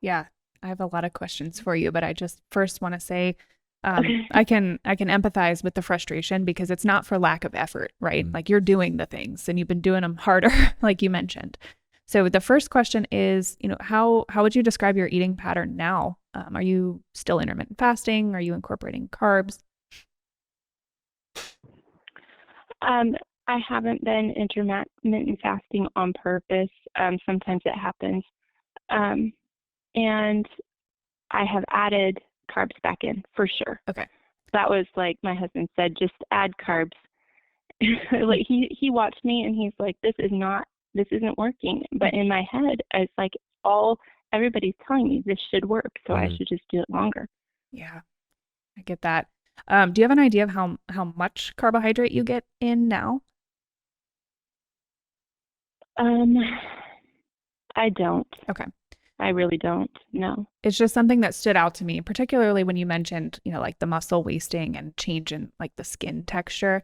Yeah, I have a lot of questions for you, but I just first want to say Okay. I can empathize with the frustration because it's not for lack of effort, right? Like you're doing the things and you've been doing them harder, like you mentioned. So the first question is, how would you describe your eating pattern now? Are you still intermittent fasting? Are you incorporating carbs? I haven't been intermittent fasting on purpose. Sometimes it happens. And I have added carbs back in for sure. Okay. That was like my husband said, just add carbs. Like he watched me and he's like, this isn't working. But in my head, it's like everybody's telling me this should work, so I should just do it longer. Yeah, I get that. Do you have an idea of how much carbohydrate you get in now? I don't. Okay. I really don't know. It's just something that stood out to me, particularly when you mentioned, like the muscle wasting and change in like the skin texture.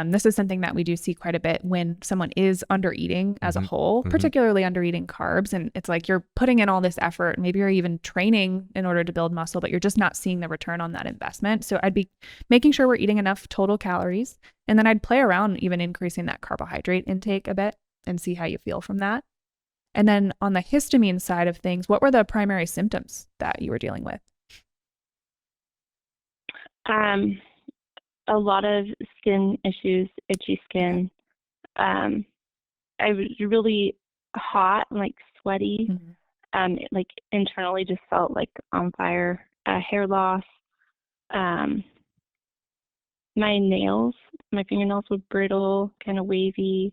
This is something that we do see quite a bit when someone is under eating as a whole, particularly under eating carbs. And it's like you're putting in all this effort. Maybe you're even training in order to build muscle, but you're just not seeing the return on that investment. So I'd be making sure we're eating enough total calories. And then I'd play around even increasing that carbohydrate intake a bit and see how you feel from that. And then on the histamine side of things, what were the primary symptoms that you were dealing with? A lot of skin issues, itchy skin. I was really hot, like sweaty. Like internally just felt like on fire. Hair loss. My fingernails were brittle, kind of wavy.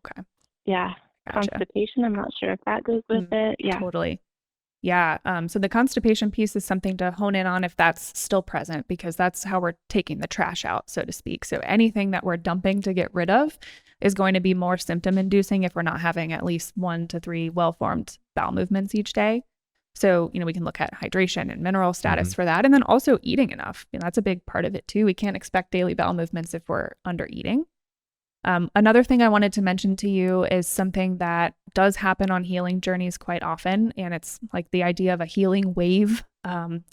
Okay. Yeah. Gotcha. Constipation, I'm not sure if that goes with it. Yeah. Totally. Yeah. So the constipation piece is something to hone in on if that's still present, because that's how we're taking the trash out, so to speak. So anything that we're dumping to get rid of is going to be more symptom inducing if we're not having at least 1 to 3 well-formed bowel movements each day. So, we can look at hydration and mineral status for that. And then also eating enough. That's a big part of it too. We can't expect daily bowel movements if we're under eating. Another thing I wanted to mention to you is something that does happen on healing journeys quite often. And it's like the idea of a healing wave,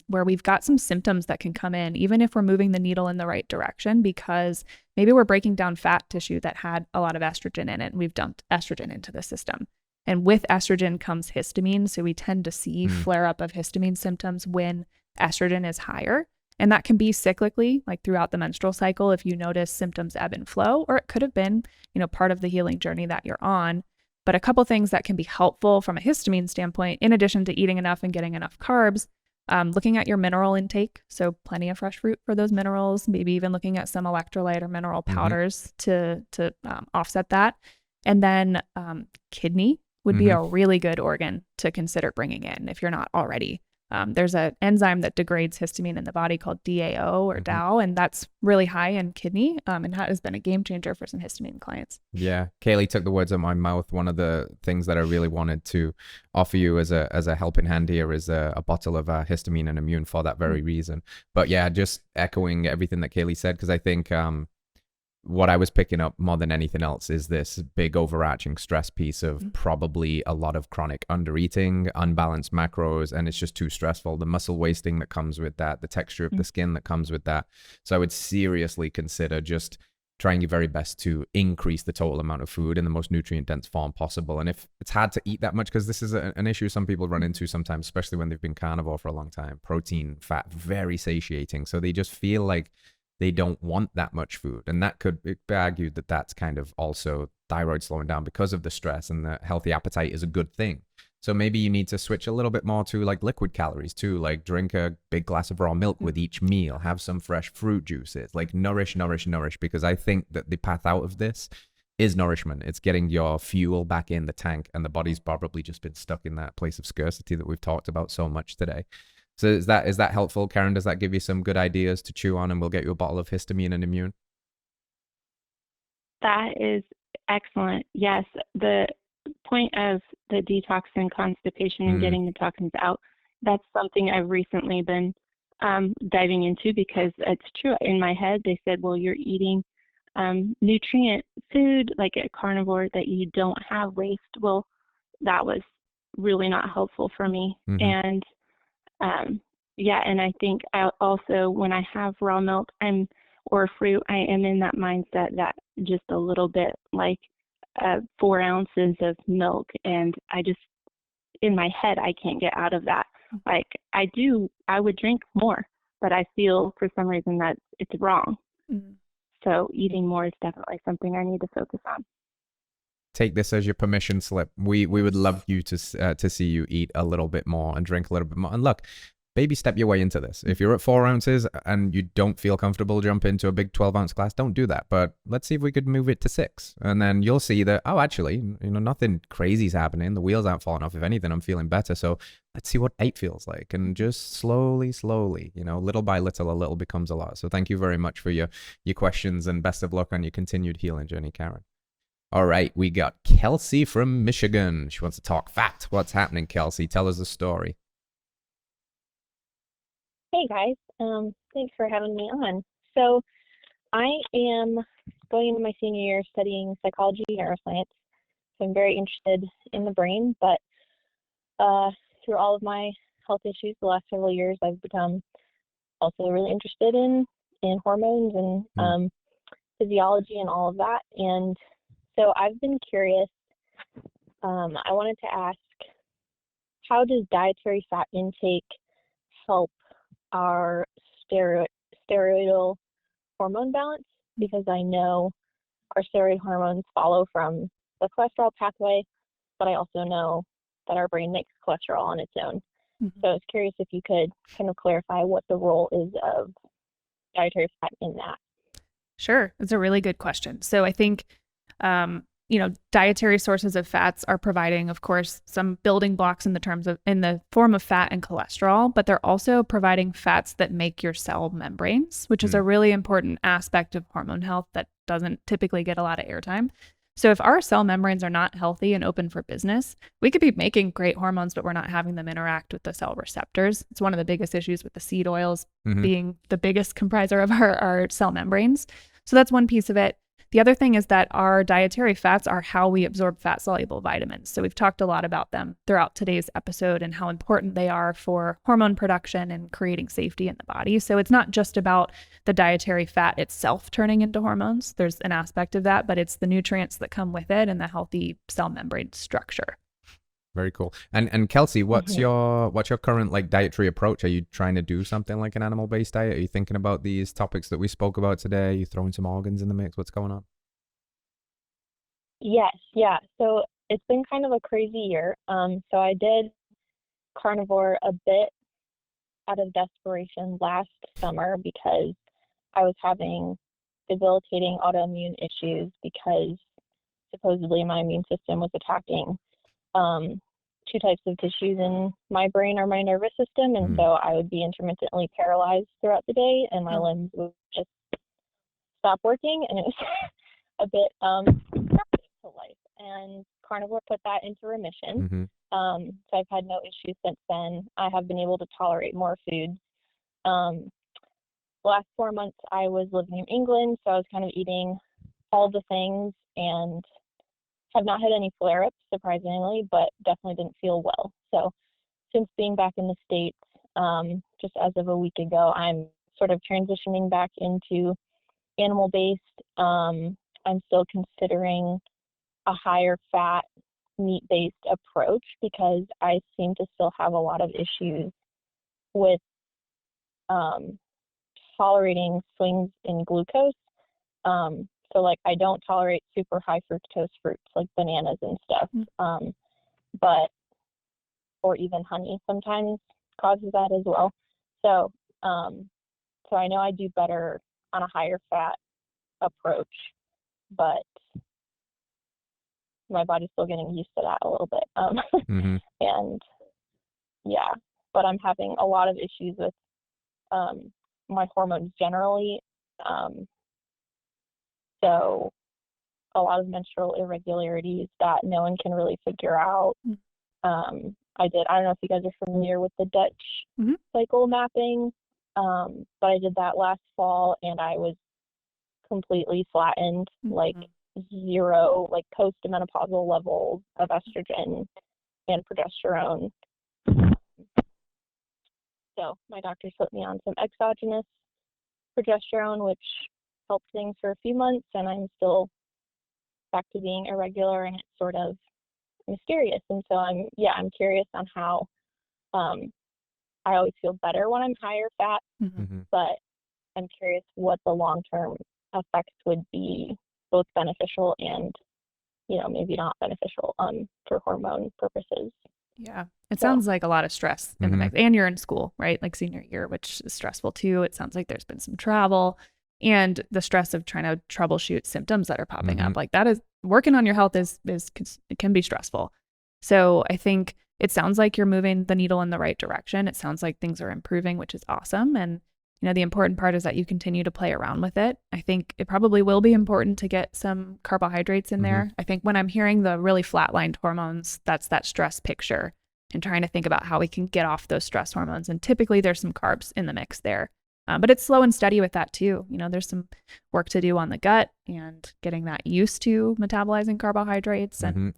where we've got some symptoms that can come in, even if we're moving the needle in the right direction, because maybe we're breaking down fat tissue that had a lot of estrogen in it, and we've dumped estrogen into the system. And with estrogen comes histamine. So we tend to see flare up of histamine symptoms when estrogen is higher. And that can be cyclically, like throughout the menstrual cycle, if you notice symptoms ebb and flow, or it could have been, part of the healing journey that you're on. But a couple things that can be helpful from a histamine standpoint, in addition to eating enough and getting enough carbs, looking at your mineral intake. So plenty of fresh fruit for those minerals, maybe even looking at some electrolyte or mineral powders to offset that. And then kidney would be a really good organ to consider bringing in if you're not already. There's an enzyme that degrades histamine in the body called DAO or DAO, and that's really high in kidney, and that has been a game changer for some histamine clients. Yeah, Kaely took the words out of my mouth. One of the things that I really wanted to offer you as a helping hand here is a bottle of histamine and immune for that very reason. But yeah, just echoing everything that Kaely said, because I think what I was picking up more than anything else is this big overarching stress piece of probably a lot of chronic undereating, unbalanced macros, and it's just too stressful. The muscle wasting that comes with that, the texture of the skin that comes with that. So I would seriously consider just trying your very best to increase the total amount of food in the most nutrient dense form possible. And if it's hard to eat that much, because this is an issue some people run into sometimes, especially when they've been carnivore for a long time, protein, fat, very satiating. So they just feel like they don't want that much food. And that could be argued that that's kind of also thyroid slowing down because of the stress, and the healthy appetite is a good thing. So maybe you need to switch a little bit more to like liquid calories too, like drink a big glass of raw milk with each meal, have some fresh fruit juices, like nourish, because I think that the path out of this is nourishment. It's getting your fuel back in the tank, and the body's probably just been stuck in that place of scarcity that we've talked about so much today. So is that helpful, Karen? Does that give you some good ideas to chew on, and we'll get you a bottle of histamine and immune? That is excellent. Yes, the point of the detox and constipation and getting the toxins out, that's something I've recently been diving into, because it's true. In my head, they said, well, you're eating nutrient food like a carnivore that you don't have waste. Well, that was really not helpful for me. And and I think I also, when I have raw milk or fruit, I am in that mindset that just a little bit, like 4 ounces of milk, and I just, in my head, I can't get out of that. Like I would drink more, but I feel for some reason that it's wrong. So eating more is definitely something I need to focus on. Take this as your permission slip. We would love you to see you eat a little bit more and drink a little bit more. And look, baby step your way into this. If you're at 4 ounces and you don't feel comfortable jump into a big 12-ounce glass, don't do that. But let's see if we could move it to 6. And then you'll see that, oh, actually, nothing crazy's happening. The wheels aren't falling off. If anything, I'm feeling better. So let's see what 8 feels like. And just slowly, little by little, a little becomes a lot. So thank you very much for your questions, and best of luck on your continued healing journey, Karen. All right, we got Kelsey from Michigan. She wants to talk fat. What's happening, Kelsey? Tell us a story. Hey guys, thanks for having me on. So I am going into my senior year studying psychology and neuroscience. So I'm very interested in the brain, but through all of my health issues the last several years, I've become also really interested in hormones and physiology and all of that. And so I've been curious. I wanted to ask, how does dietary fat intake help our steroidal hormone balance? Because I know our steroid hormones follow from the cholesterol pathway, but I also know that our brain makes cholesterol on its own. So I was curious if you could kind of clarify what the role is of dietary fat in that. Sure. It's a really good question. So I think, dietary sources of fats are providing, of course, some building blocks in the form of fat and cholesterol, but they're also providing fats that make your cell membranes, which is a really important aspect of hormone health that doesn't typically get a lot of airtime. So if our cell membranes are not healthy and open for business, we could be making great hormones, but we're not having them interact with the cell receptors. It's one of the biggest issues with the seed oils being the biggest compriser of our cell membranes. So that's one piece of it. The other thing is that our dietary fats are how we absorb fat-soluble vitamins. So we've talked a lot about them throughout today's episode and how important they are for hormone production and creating safety in the body. So it's not just about the dietary fat itself turning into hormones. There's an aspect of that, but it's the nutrients that come with it and the healthy cell membrane structure. Very cool. And Kelsey, what's your current like dietary approach? Are you trying to do something like an animal-based diet? Are you thinking about these topics that we spoke about today? Are you throwing some organs in the mix? What's going on? Yes, yeah. So it's been kind of a crazy year. So I did carnivore a bit out of desperation last summer because I was having debilitating autoimmune issues because supposedly my immune system was attacking two types of tissues in my brain or my nervous system, and so I would be intermittently paralyzed throughout the day, and my limbs would just stop working, and it was a bit disruptive to life. And carnivore put that into remission. So I've had no issues since then. I have been able to tolerate more food. The last 4 months I was living in England, so I was kind of eating all the things and have not had any flare-ups, surprisingly, but definitely didn't feel well. So since being back in the States, just as of a week ago, I'm sort of transitioning back into animal-based. I'm still considering a higher fat, meat-based approach because I seem to still have a lot of issues with tolerating swings in glucose. So like I don't tolerate super high fructose fruits like bananas and stuff, or even honey sometimes causes that as well. So so I know I do better on a higher fat approach, but my body's still getting used to that a little bit. And yeah, but I'm having a lot of issues with my hormones generally. So a lot of menstrual irregularities that no one can really figure out. I don't know if you guys are familiar with the Dutch cycle mapping, but I did that last fall and I was completely flattened, like zero, like post-menopausal levels of estrogen and progesterone. So my doctor put me on some exogenous progesterone, which helped things for a few months, and I'm still back to being irregular, and it's sort of mysterious. And so I'm curious on how I always feel better when I'm higher fat, but I'm curious what the long-term effects would be, both beneficial and, maybe not beneficial for hormone purposes. Yeah. It sounds like a lot of stress in the mix. And you're in school, right? Like senior year, which is stressful too. It sounds like there's been some travel and the stress of trying to troubleshoot symptoms that are popping up. Like that is working on your health it can be stressful. So I think it sounds like you're moving the needle in the right direction. It sounds like things are improving, which is awesome. And The important part is that you continue to play around with it. I think it probably will be important to get some carbohydrates in there. I think when I'm hearing the really flatlined hormones, that's that stress picture and trying to think about how we can get off those stress hormones. And typically there's some carbs in the mix there. But it's slow and steady with that too. There's some work to do on the gut and getting that used to metabolizing carbohydrates. And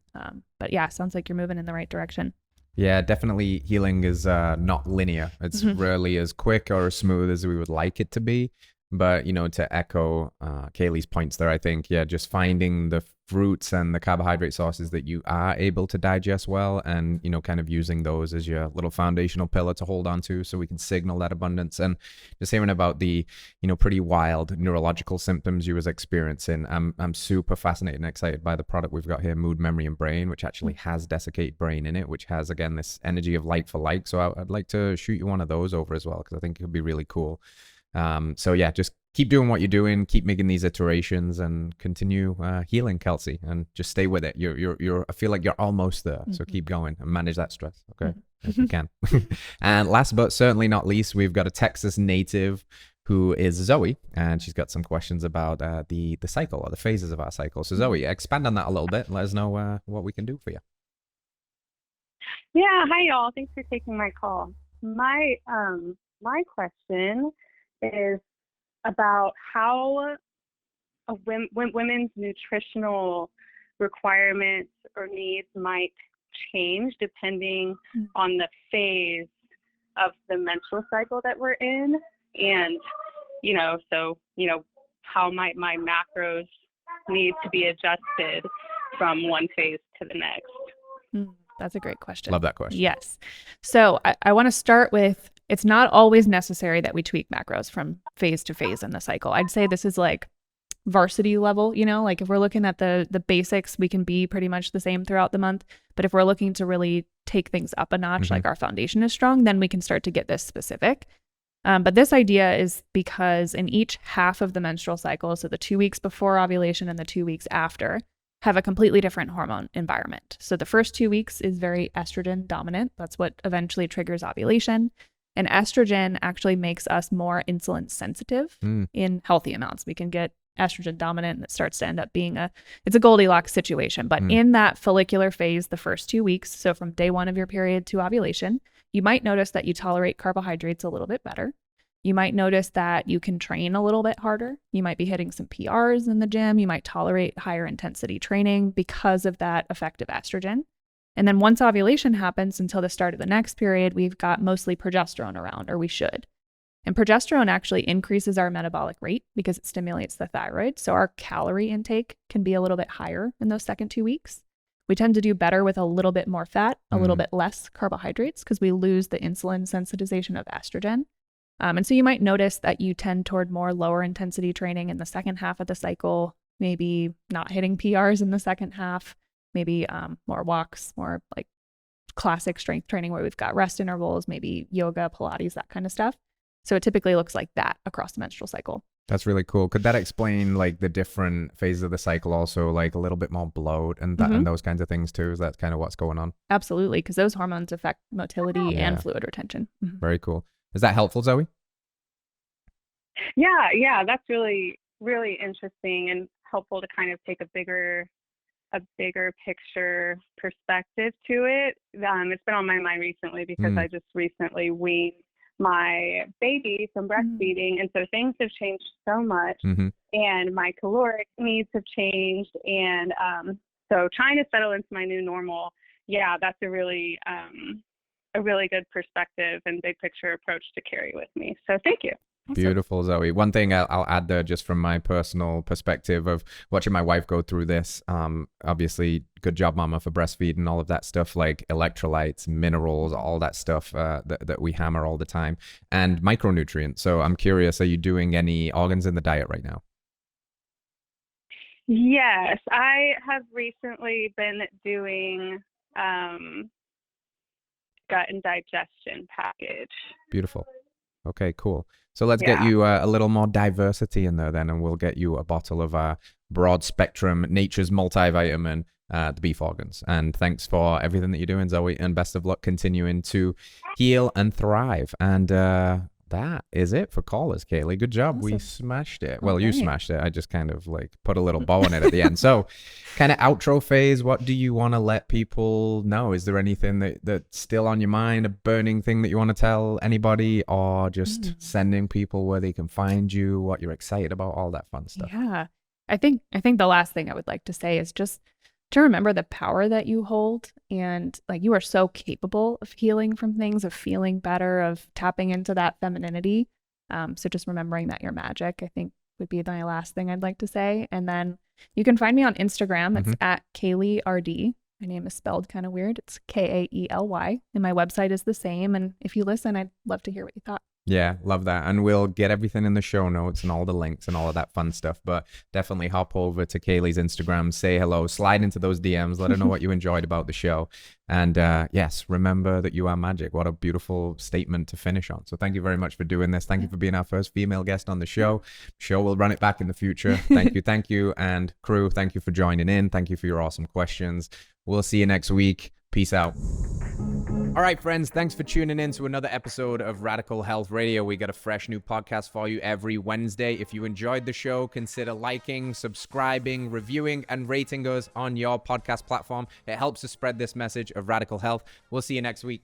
but yeah, sounds like you're moving in the right direction. Yeah, definitely healing is not linear. It's rarely as quick or as smooth as we would like it to be. But, to echo Kaely's points there, I think, just finding the fruits and the carbohydrate sources that you are able to digest well and, kind of using those as your little foundational pillar to hold on to so we can signal that abundance. And just hearing about the, pretty wild neurological symptoms you was experiencing, I'm super fascinated and excited by the product we've got here, Mood, Memory, and Brain, which actually has desiccated brain in it, which has, again, this energy of like for like. So I'd like to shoot you one of those over as well, because I think it would be really cool. So yeah, just keep doing what you're doing, keep making these iterations, and continue healing, Kelsey, and just stay with it. I feel like you're almost there, so keep going and manage that stress, okay, if you can. And last but certainly not least, we've got a Texas native who is Zoe, and she's got some questions about the cycle or the phases of our cycle. So Zoe, expand on that a little bit. Let us know what we can do for you. Yeah, hi y'all. Thanks for taking my call. My question is about how women's nutritional requirements or needs might change depending on the phase of the menstrual cycle that we're in. And, how might my macros need to be adjusted from one phase to the next? That's a great question. Love that question. Yes. So I want to start with, it's not always necessary that we tweak macros from phase to phase in the cycle. I'd say this is like varsity level, like if we're looking at the basics, we can be pretty much the same throughout the month. But if we're looking to really take things up a notch, like our foundation is strong, then we can start to get this specific. But this idea is because in each half of the menstrual cycle, so the 2 weeks before ovulation and the 2 weeks after, have a completely different hormone environment. So the first 2 weeks is very estrogen dominant. That's what eventually triggers ovulation. And estrogen actually makes us more insulin sensitive in healthy amounts. We can get estrogen dominant and it starts to end up being it's a Goldilocks situation. But in that follicular phase, the first 2 weeks, so from day one of your period to ovulation, you might notice that you tolerate carbohydrates a little bit better. You might notice that you can train a little bit harder. You might be hitting some PRs in the gym. You might tolerate higher intensity training because of that effective estrogen. And then once ovulation happens until the start of the next period, we've got mostly progesterone around, or we should. And progesterone actually increases our metabolic rate because it stimulates the thyroid. So our calorie intake can be a little bit higher in those second 2 weeks. We tend to do better with a little bit more fat, a little bit less carbohydrates, because we lose the insulin sensitization of estrogen. And so you might notice that you tend toward more lower intensity training in the second half of the cycle, maybe not hitting PRs in the second half, maybe more walks, more like classic strength training where we've got rest intervals, maybe yoga, Pilates, that kind of stuff. So it typically looks like that across the menstrual cycle. That's really cool. Could that explain like the different phases of the cycle, also like a little bit more bloat and that and those kinds of things too? Is that kind of what's going on? Absolutely, because those hormones affect motility and fluid retention. Very cool. Is that helpful, Zoe? Yeah, that's really, really interesting and helpful to kind of take a bigger picture perspective to it. It's been on my mind recently because I just recently weaned my baby from breastfeeding, and so things have changed so much, and my caloric needs have changed, and so trying to settle into my new normal, that's a really good perspective and big picture approach to carry with me. So thank you. Beautiful, Zoe. One thing I'll add there, just from my personal perspective of watching my wife go through this, obviously, good job, mama, for breastfeeding, all of that stuff, like electrolytes, minerals, all that stuff that we hammer all the time, and micronutrients. So I'm curious, are you doing any organs in the diet right now? Yes, I have recently been doing gut and digestion package. Beautiful. Okay, cool. So let's get you a little more diversity in there then, and we'll get you a bottle of broad spectrum nature's multivitamin, the beef organs. And thanks for everything that you're doing, Zoe, and best of luck continuing to heal and thrive. And that is it for callers, Kaely. Good job. We Awesome. smashed it. Oh, Well, you great. smashed it. I just kind of like put a little bow on it at the end. So kind of outro phase. What do you want to let people know? Is there anything that's still on your mind, a burning thing that you want to tell anybody, or just sending people where they can find you, what you're excited about, all that fun stuff? Yeah. I think the last thing I would like to say is just to remember the power that you hold, and like you are so capable of healing from things, of feeling better, of tapping into that femininity. So just remembering that you're magic, I think would be my last thing I'd like to say. And then you can find me on Instagram. It's at KaelyRD. My name is spelled kind of weird. It's Kaely. And my website is the same. And if you listen, I'd love to hear what you thought. Yeah, love that. And we'll get everything in the show notes and all the links and all of that fun stuff. But definitely hop over to Kaely's Instagram, say hello, slide into those DMs, let her know what you enjoyed about the show. And yes, remember that you are magic. What a beautiful statement to finish on. So thank you very much for doing this. Thank you for being our first female guest on the show. Sure, we'll run it back in the future. Thank you. Thank you. And crew, thank you for joining in. Thank you for your awesome questions. We'll see you next week. Peace out. All right, friends, thanks for tuning in to another episode of Radical Health Radio. We got a fresh new podcast for you every Wednesday. If you enjoyed the show, consider liking, subscribing, reviewing, and rating us on your podcast platform. It helps to spread this message of radical health. We'll see you next week.